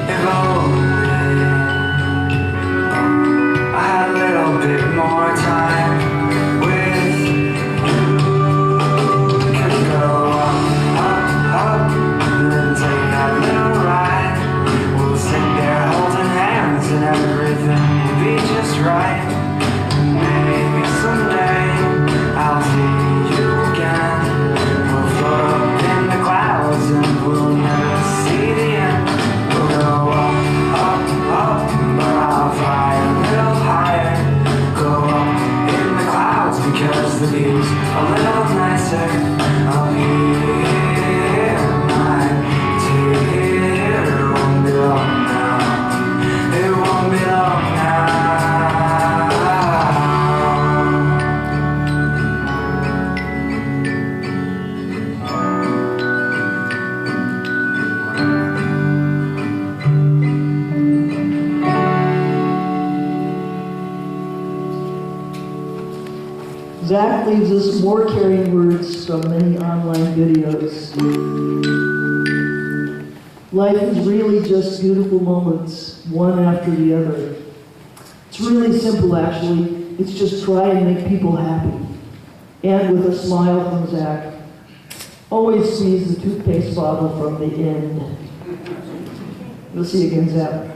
If only I had a little bit more time with you. We could go up, up, up, and then take that little ride. We'll sit there holding hands and everything will be just right. And maybe someday I'll see you again. We'll float up in the clouds and we'll never see the end. We'll go up, up, up, but I'll fly a little higher. Go up in the clouds because the view's a little nicer up here, my dear. It won't be long now. It won't be long now. Zach leaves us more carrying words from many online videos. Life is really just beautiful moments, one after the other. It's really simple, actually. It's just try and make people happy. And with a smile from Zach. Always squeeze the toothpaste bottle from the end. We'll see you again, Zach.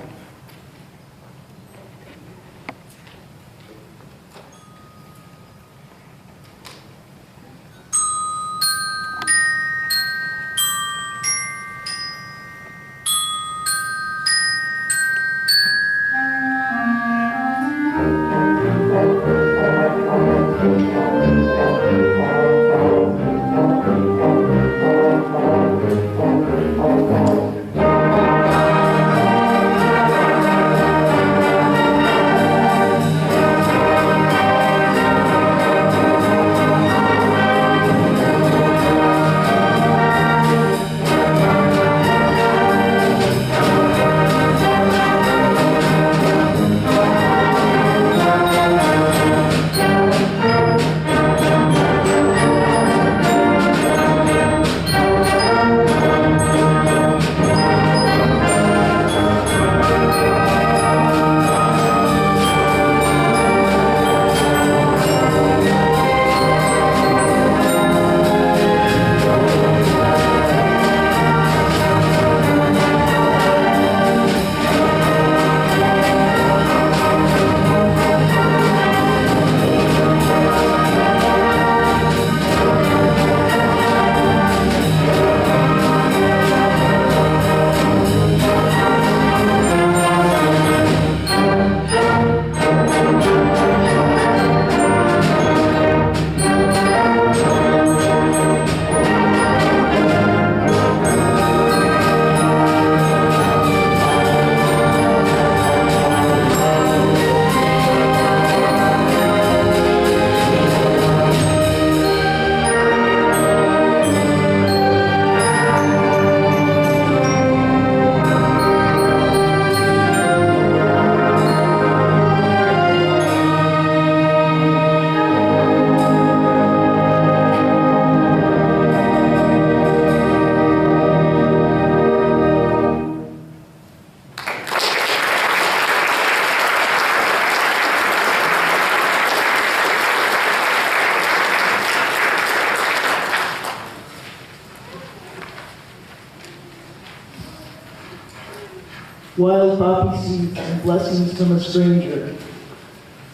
wild poppy seeds, and blessings from a stranger.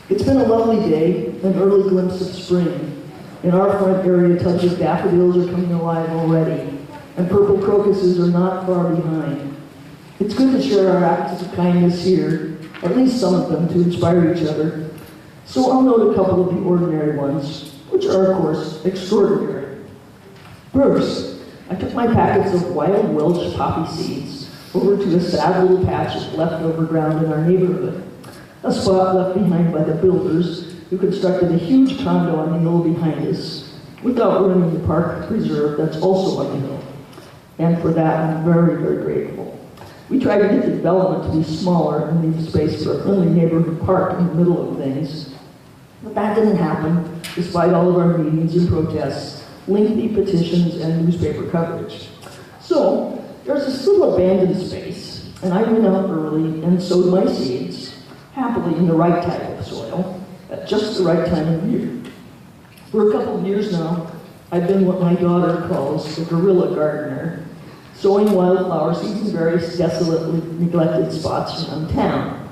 It's been a lovely day, an early glimpse of spring. In our front area, tubs of daffodils are coming alive already, and purple crocuses are not far behind. It's good to share our acts of kindness here, at least some of them, to inspire each other. So I'll note a couple of the ordinary ones, which are, of course, extraordinary. First, I took my packets of wild Welsh poppy seeds over to a sad little patch of leftover ground in our neighborhood, a spot left behind by the builders who constructed a huge condo on the hill behind us, without ruining the park preserve that's also on the hill. And for that, I'm very, very grateful. We tried to get the development to be smaller and leave space for a friendly neighborhood park in the middle of things. But that didn't happen, despite all of our meetings and protests, lengthy petitions, and newspaper coverage. So, there's this little abandoned space, and I went out early and sowed my seeds, happily in the right type of soil, at just the right time of year. For a couple of years now, I've been what my daughter calls a guerrilla gardener, sowing wildflower seeds in various desolately neglected spots around town.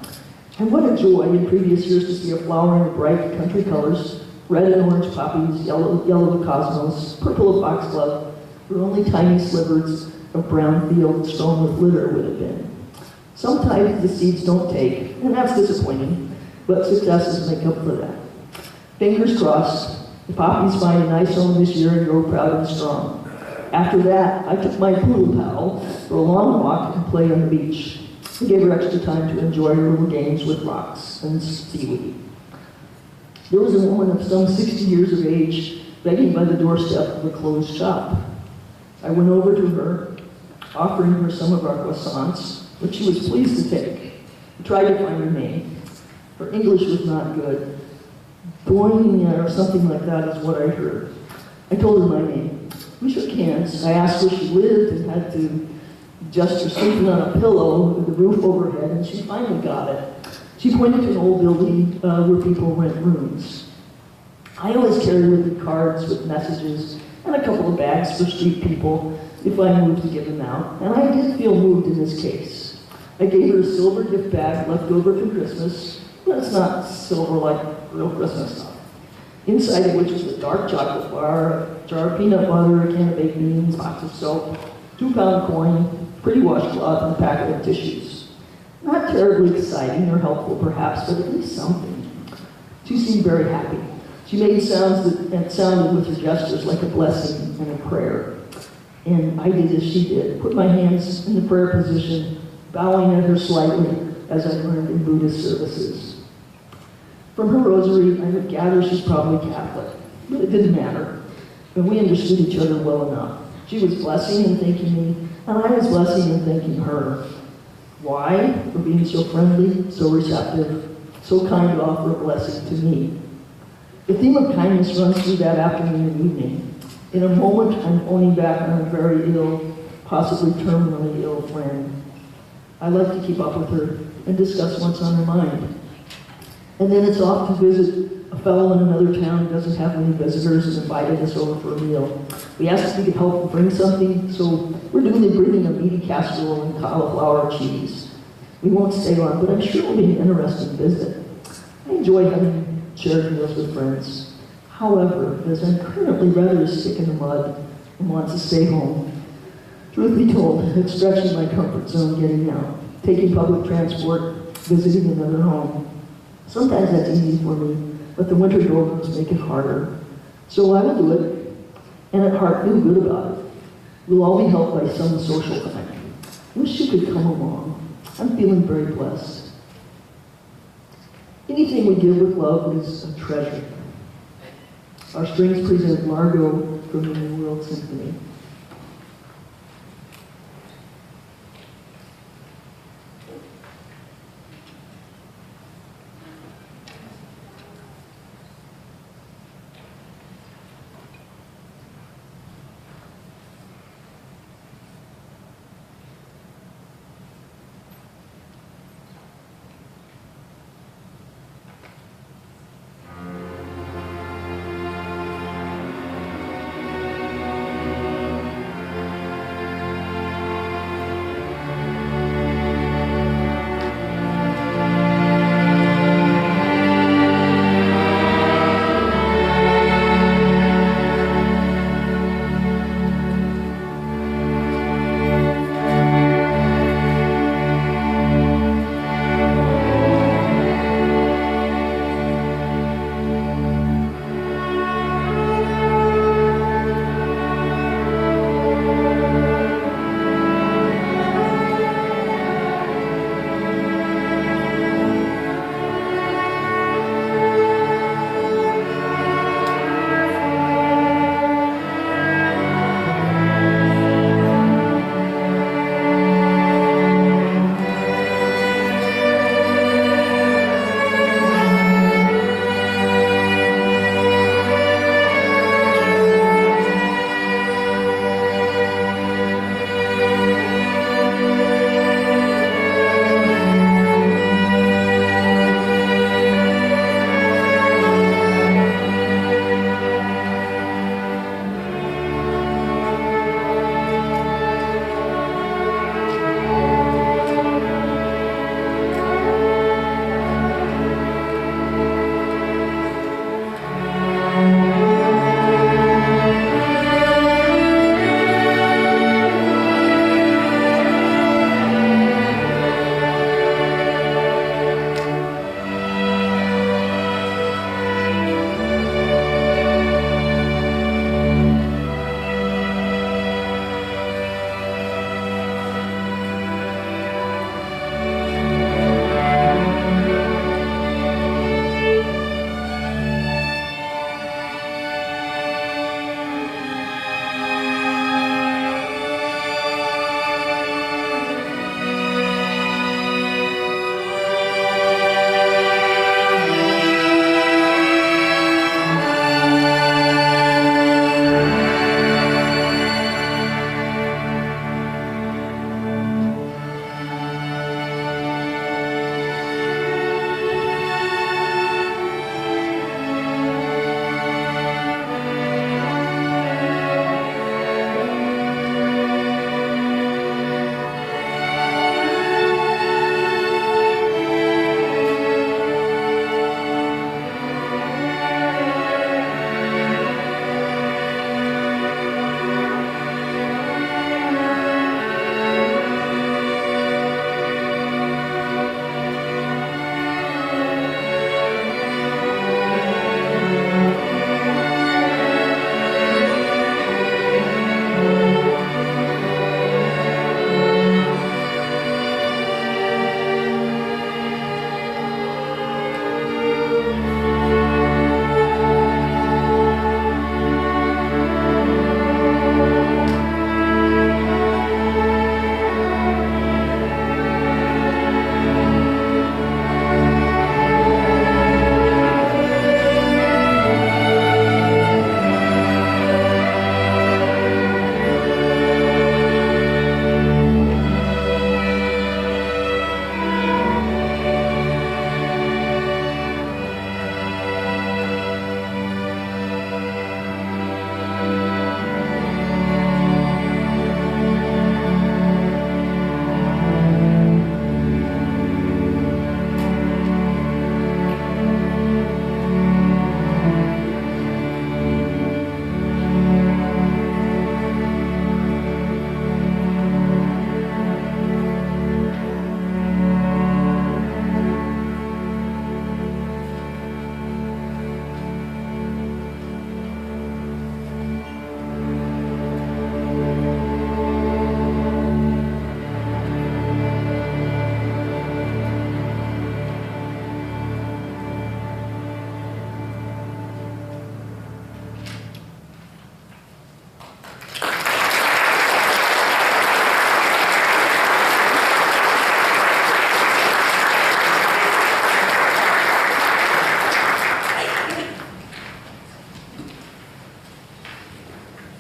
And what a joy in previous years to see a flower in bright country colors, red and orange poppies, yellow cosmos, purple of foxglove, where only tiny slivers of brown field strewn with litter would have been. Sometimes the seeds don't take, and that's disappointing, but successes make up for that. Fingers crossed, the poppies find a nice home this year and grow proud and strong. After that, I took my poodle pal for a long walk and play on the beach. I gave her extra time to enjoy her little games with rocks and seaweed. There was a woman of some 60 years of age begging by the doorstep of a closed shop. I went over to her, offering her some of our croissants, which she was pleased to take. I tried to find her name. Her English was not good. Doinia or something like that is what I heard. I told her my name. We shook hands. I asked where she lived and had to gesture sleeping on a pillow with the roof overhead, and she finally got it. She pointed to an old building where people rent rooms. I always carry with me cards with messages and a couple of bags for street people if I moved to give them out, and I did feel moved in this case. I gave her a silver gift bag left over from Christmas, but it's not silver like real Christmas stuff. Inside of which was a dark chocolate bar, a jar of peanut butter, a can of baked beans, box of soap, 2-pound coin, pretty washcloth, and a packet of tissues. Not terribly exciting or helpful perhaps, but at least something. She seemed very happy. She made sounds that sounded with her gestures like a blessing and a prayer. And I did as she did, put my hands in the prayer position, bowing at her slightly as I learned in Buddhist services. From her rosary, I would gather she's probably Catholic, but it didn't matter. And we understood each other well enough. She was blessing and thanking me, and I was blessing and thanking her. Why? For being so friendly, so receptive, so kind to offer a blessing to me. The theme of kindness runs through that afternoon and evening. In a moment, I'm phoning back on a very ill, possibly terminally ill friend. I like to keep up with her and discuss what's on her mind. And then it's off to visit a fellow in another town who doesn't have many visitors and invited us over for a meal. We asked if we could help bring something, so we're duly bringing a meaty casserole and cauliflower cheese. We won't stay long, but I'm sure it'll be an interesting visit. I enjoy having shared meals with friends. However, as I'm currently rather sick in the mud and want to stay home, truth be told, it's stretching my comfort zone getting out, taking public transport, visiting another home. Sometimes that's easy for me, but the winter doldrums make it harder. So I will do it, and at heart feel good about it. We'll all be helped by some social time. Wish you could come along. I'm feeling very blessed. Anything we give with love is a treasure. Our strings present Largo from the New World Symphony.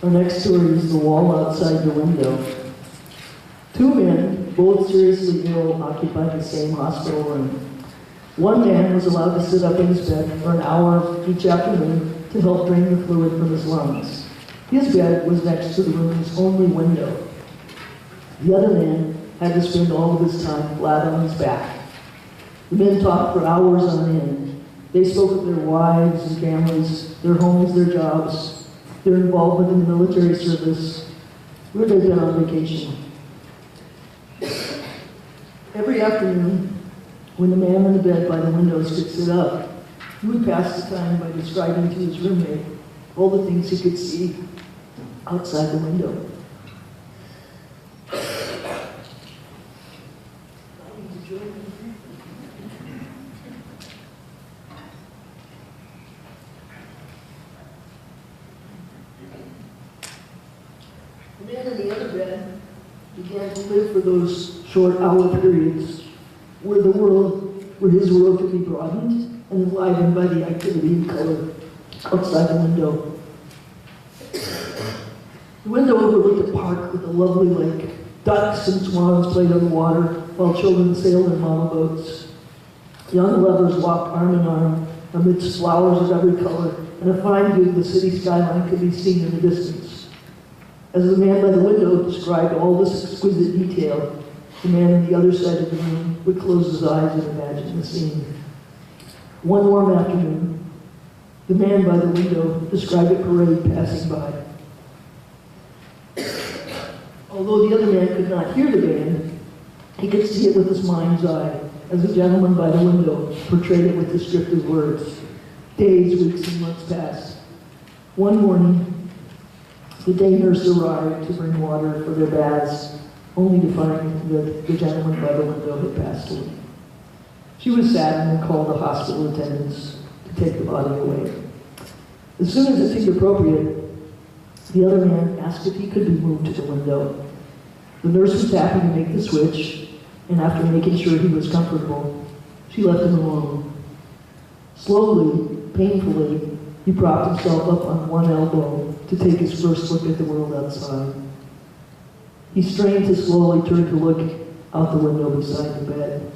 Our next story is the wall outside the window. Two men, both seriously ill, occupied the same hospital room. One man was allowed to sit up in his bed for an hour each afternoon to help drain the fluid from his lungs. His bed was next to the room's only window. The other man had to spend all of his time flat on his back. The men talked for hours on end. They spoke of their wives and families, their homes, their jobs, their involvement in the military service, where they'd been on vacation. Every afternoon, when the man in the bed by the windows could sit up, he would pass the time by describing to his roommate all the things he could see outside the window. The man in the other bed began to live for those short hour periods where his world could be broadened and enlivened by the activity and color outside the window. The window overlooked a park with a lovely lake. Ducks and swans played on the water while children sailed in model boats. Young lovers walked arm in arm amidst flowers of every color, and a fine view of the city skyline could be seen in the distance. As the man by the window described all this exquisite detail, the man on the other side of the room would close his eyes and imagine the scene. One warm afternoon, the man by the window described a parade passing by. Although the other man could not hear the band, he could see it with his mind's eye, as the gentleman by the window portrayed it with descriptive words. Days, weeks, and months passed. One morning, the day nurse arrived to bring water for their baths, only to find that the gentleman by the window had passed away. She was saddened and called the hospital attendants to take the body away. As soon as it seemed appropriate, the other man asked if he could be moved to the window. The nurse was happy to make the switch, and after making sure he was comfortable, she left him alone. Slowly, painfully, he propped himself up on one elbow to take his first look at the world outside. He strained to slowly turn to look out the window beside the bed.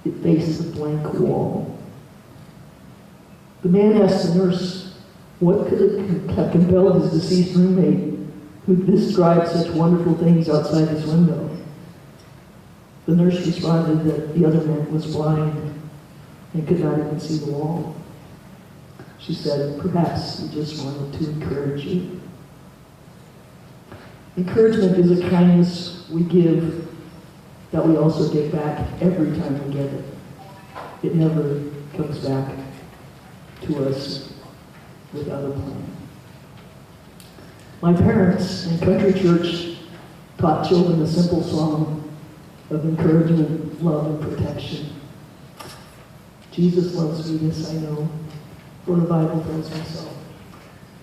It faced a blank wall. The man asked the nurse what could have compelled his deceased roommate, who described such wonderful things outside his window. The nurse responded that the other man was blind and could not even see the wall. She said, "Perhaps he just wanted to encourage you." Encouragement is a kindness we give that we also get back every time we get it. It never comes back to us without a plan. My parents in country church taught children a simple song of encouragement, love, and protection. Jesus loves me, this I know, for the Bible tells me so.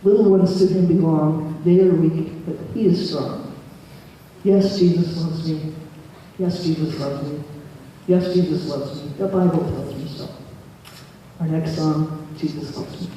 Little ones to him belong, they are weak, but he is strong. Yes, Jesus loves me. Yes, Jesus loves me. Yes, Jesus loves me. The Bible tells me so. Our next song, Jesus Loves Me.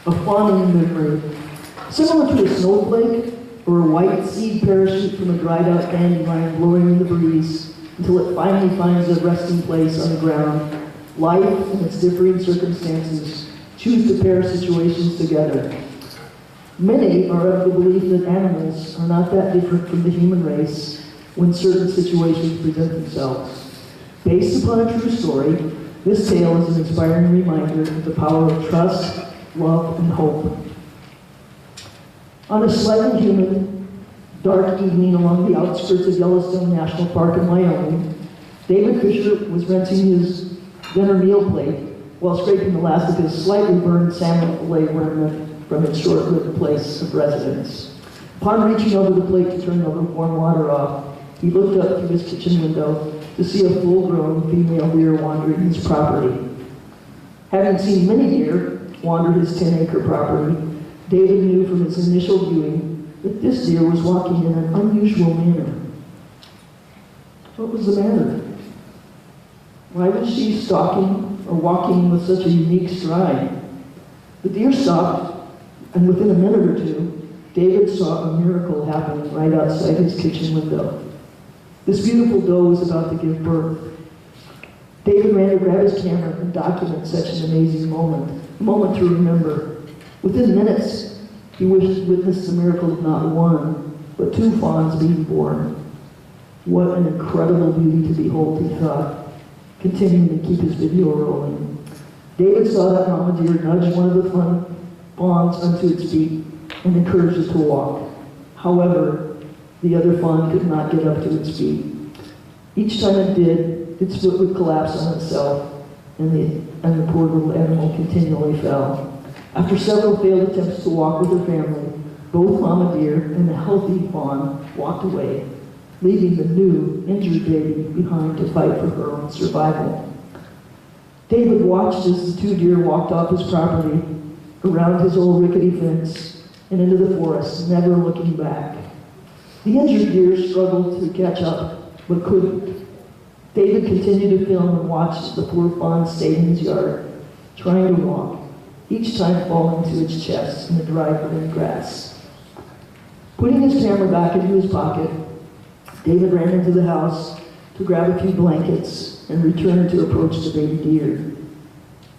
a fawning memory, similar to a snowflake or a white seed parachute from a dried out dandelion blowing in the breeze until it finally finds a resting place on the ground. Life and its differing circumstances choose to pair situations together. Many are of the belief that animals are not that different from the human race when certain situations present themselves. Based upon a true story, this tale is an inspiring reminder of the power of trust, love, and hope. On a slightly humid, dark evening along the outskirts of Yellowstone National Park in Wyoming, David Fisher was rinsing his dinner meal plate while scraping the last of his slightly burned salmon fillet remnant from its short-lived place of residence. Upon reaching over the plate to turn the lukewarm water off, he looked up through his kitchen window to see a full-grown female deer wandering his property. Having seen many deer wander his 10-acre property, David knew from his initial viewing that this deer was walking in an unusual manner. What was the matter? Why was she stalking or walking with such a unique stride? The deer stopped, and within a minute or two, David saw a miracle happening right outside his kitchen window. This beautiful doe was about to give birth. David ran to grab his camera and document such an amazing moment, a moment to remember. Within minutes, he witnessed the miracle of not one, but 2 fawns being born. What an incredible beauty to behold, he thought, continuing to keep his video rolling. David saw that mama deer nudge one of the fawns onto its feet and encouraged it to walk. However, the other fawn could not get up to its feet. Each time it did, its foot would collapse on itself, and the poor little animal continually fell. After several failed attempts to walk with her family, both mama deer and the healthy fawn walked away, leaving the new, injured baby behind to fight for her own survival. David watched as the 2 deer walked off his property, around his old rickety fence, and into the forest, never looking back. The injured deer struggled to catch up, but couldn't. David continued to film and watch as the poor fawn stayed in his yard, trying to walk, each time falling to its chest in the dry green grass. Putting his camera back into his pocket, David ran into the house to grab a few blankets and returned to approach the baby deer.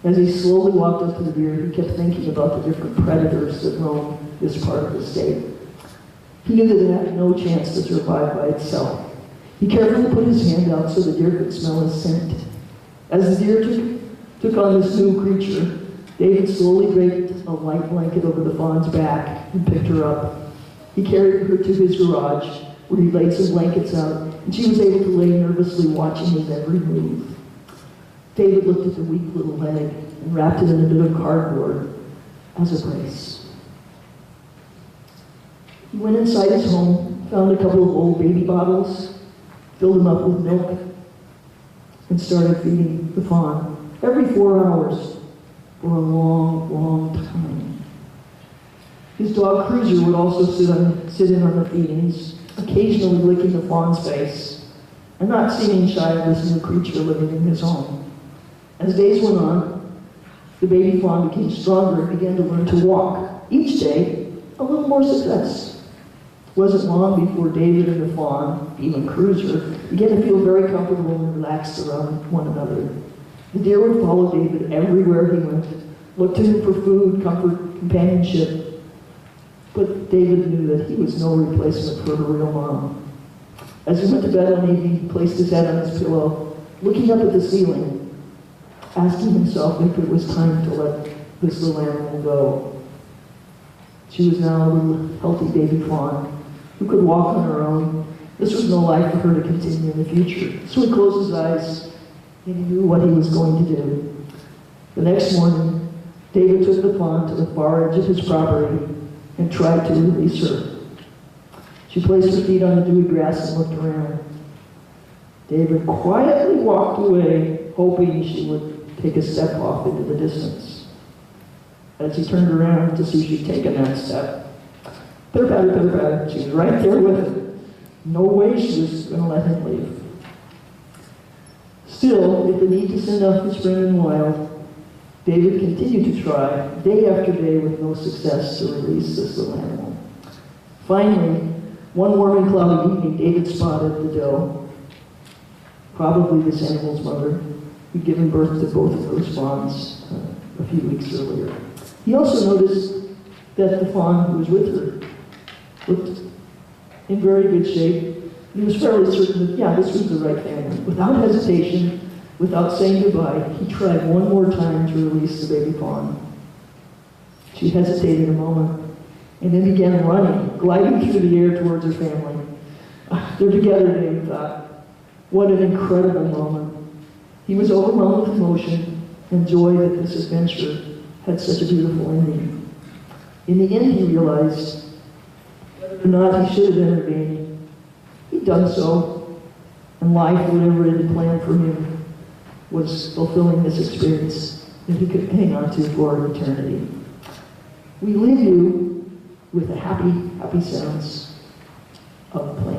As he slowly walked up to the deer, he kept thinking about the different predators that roam this part of the state. He knew that it had no chance to survive by itself. He carefully put his hand out so the deer could smell his scent. As the deer took on this new creature, David slowly draped a light blanket over the fawn's back and picked her up. He carried her to his garage, where he laid some blankets out, and she was able to lay nervously watching his every move. David looked at the weak little leg and wrapped it in a bit of cardboard as a brace. He went inside his home, found a couple of old baby bottles, filled them up with milk, and started feeding the fawn every 4 hours for a long, long time. His dog Cruiser would also sit in on the feedings, occasionally licking the fawn's face, and not seeming shy of this new creature living in his home. As days went on, the baby fawn became stronger and began to learn to walk. Each day, a little more success. It wasn't long before David and the fawn, even Cruiser, began to feel very comfortable and relaxed around one another. The deer would follow David everywhere he went, looked to him for food, comfort, companionship. But David knew that he was no replacement for her real mom. As he went to bed one evening, he placed his head on his pillow, looking up at the ceiling, asking himself if it was time to let this little animal go. She was now a little healthy baby fawn who could walk on her own. This was no life for her to continue in the future. So he closed his eyes and he knew what he was going to do. The next morning, David took the fawn to the far edge of his property and tried to release her. She placed her feet on the dewy grass and looked around. David quietly walked away, hoping she would take a step off into the distance. As he turned around to see she'd taken that step, pitter-patter, pitter-patter, she was right there with him. No way she was going to let him leave. Still, with the need to send off the spring and wild, David continued to try, day after day, with no success to release this little animal. Finally, one warm and cloudy evening, David spotted the doe, probably this animal's mother, who'd given birth to both of those fawns a few weeks earlier. He also noticed that the fawn who was with her looked in very good shape. He was fairly certain that, yeah, this was the right family. Without hesitation, without saying goodbye, he tried one more time to release the baby fawn. She hesitated a moment and then began running, gliding through the air towards her family. They're together, David thought. What an incredible moment. He was overwhelmed with emotion and joy that this adventure had such a beautiful ending. In the end, he realized whether or not he should have intervened, he'd done so, and life, whatever it had planned for him, was fulfilling this experience that he could hang on to for eternity. We leave you with a happy, happy sounds of play.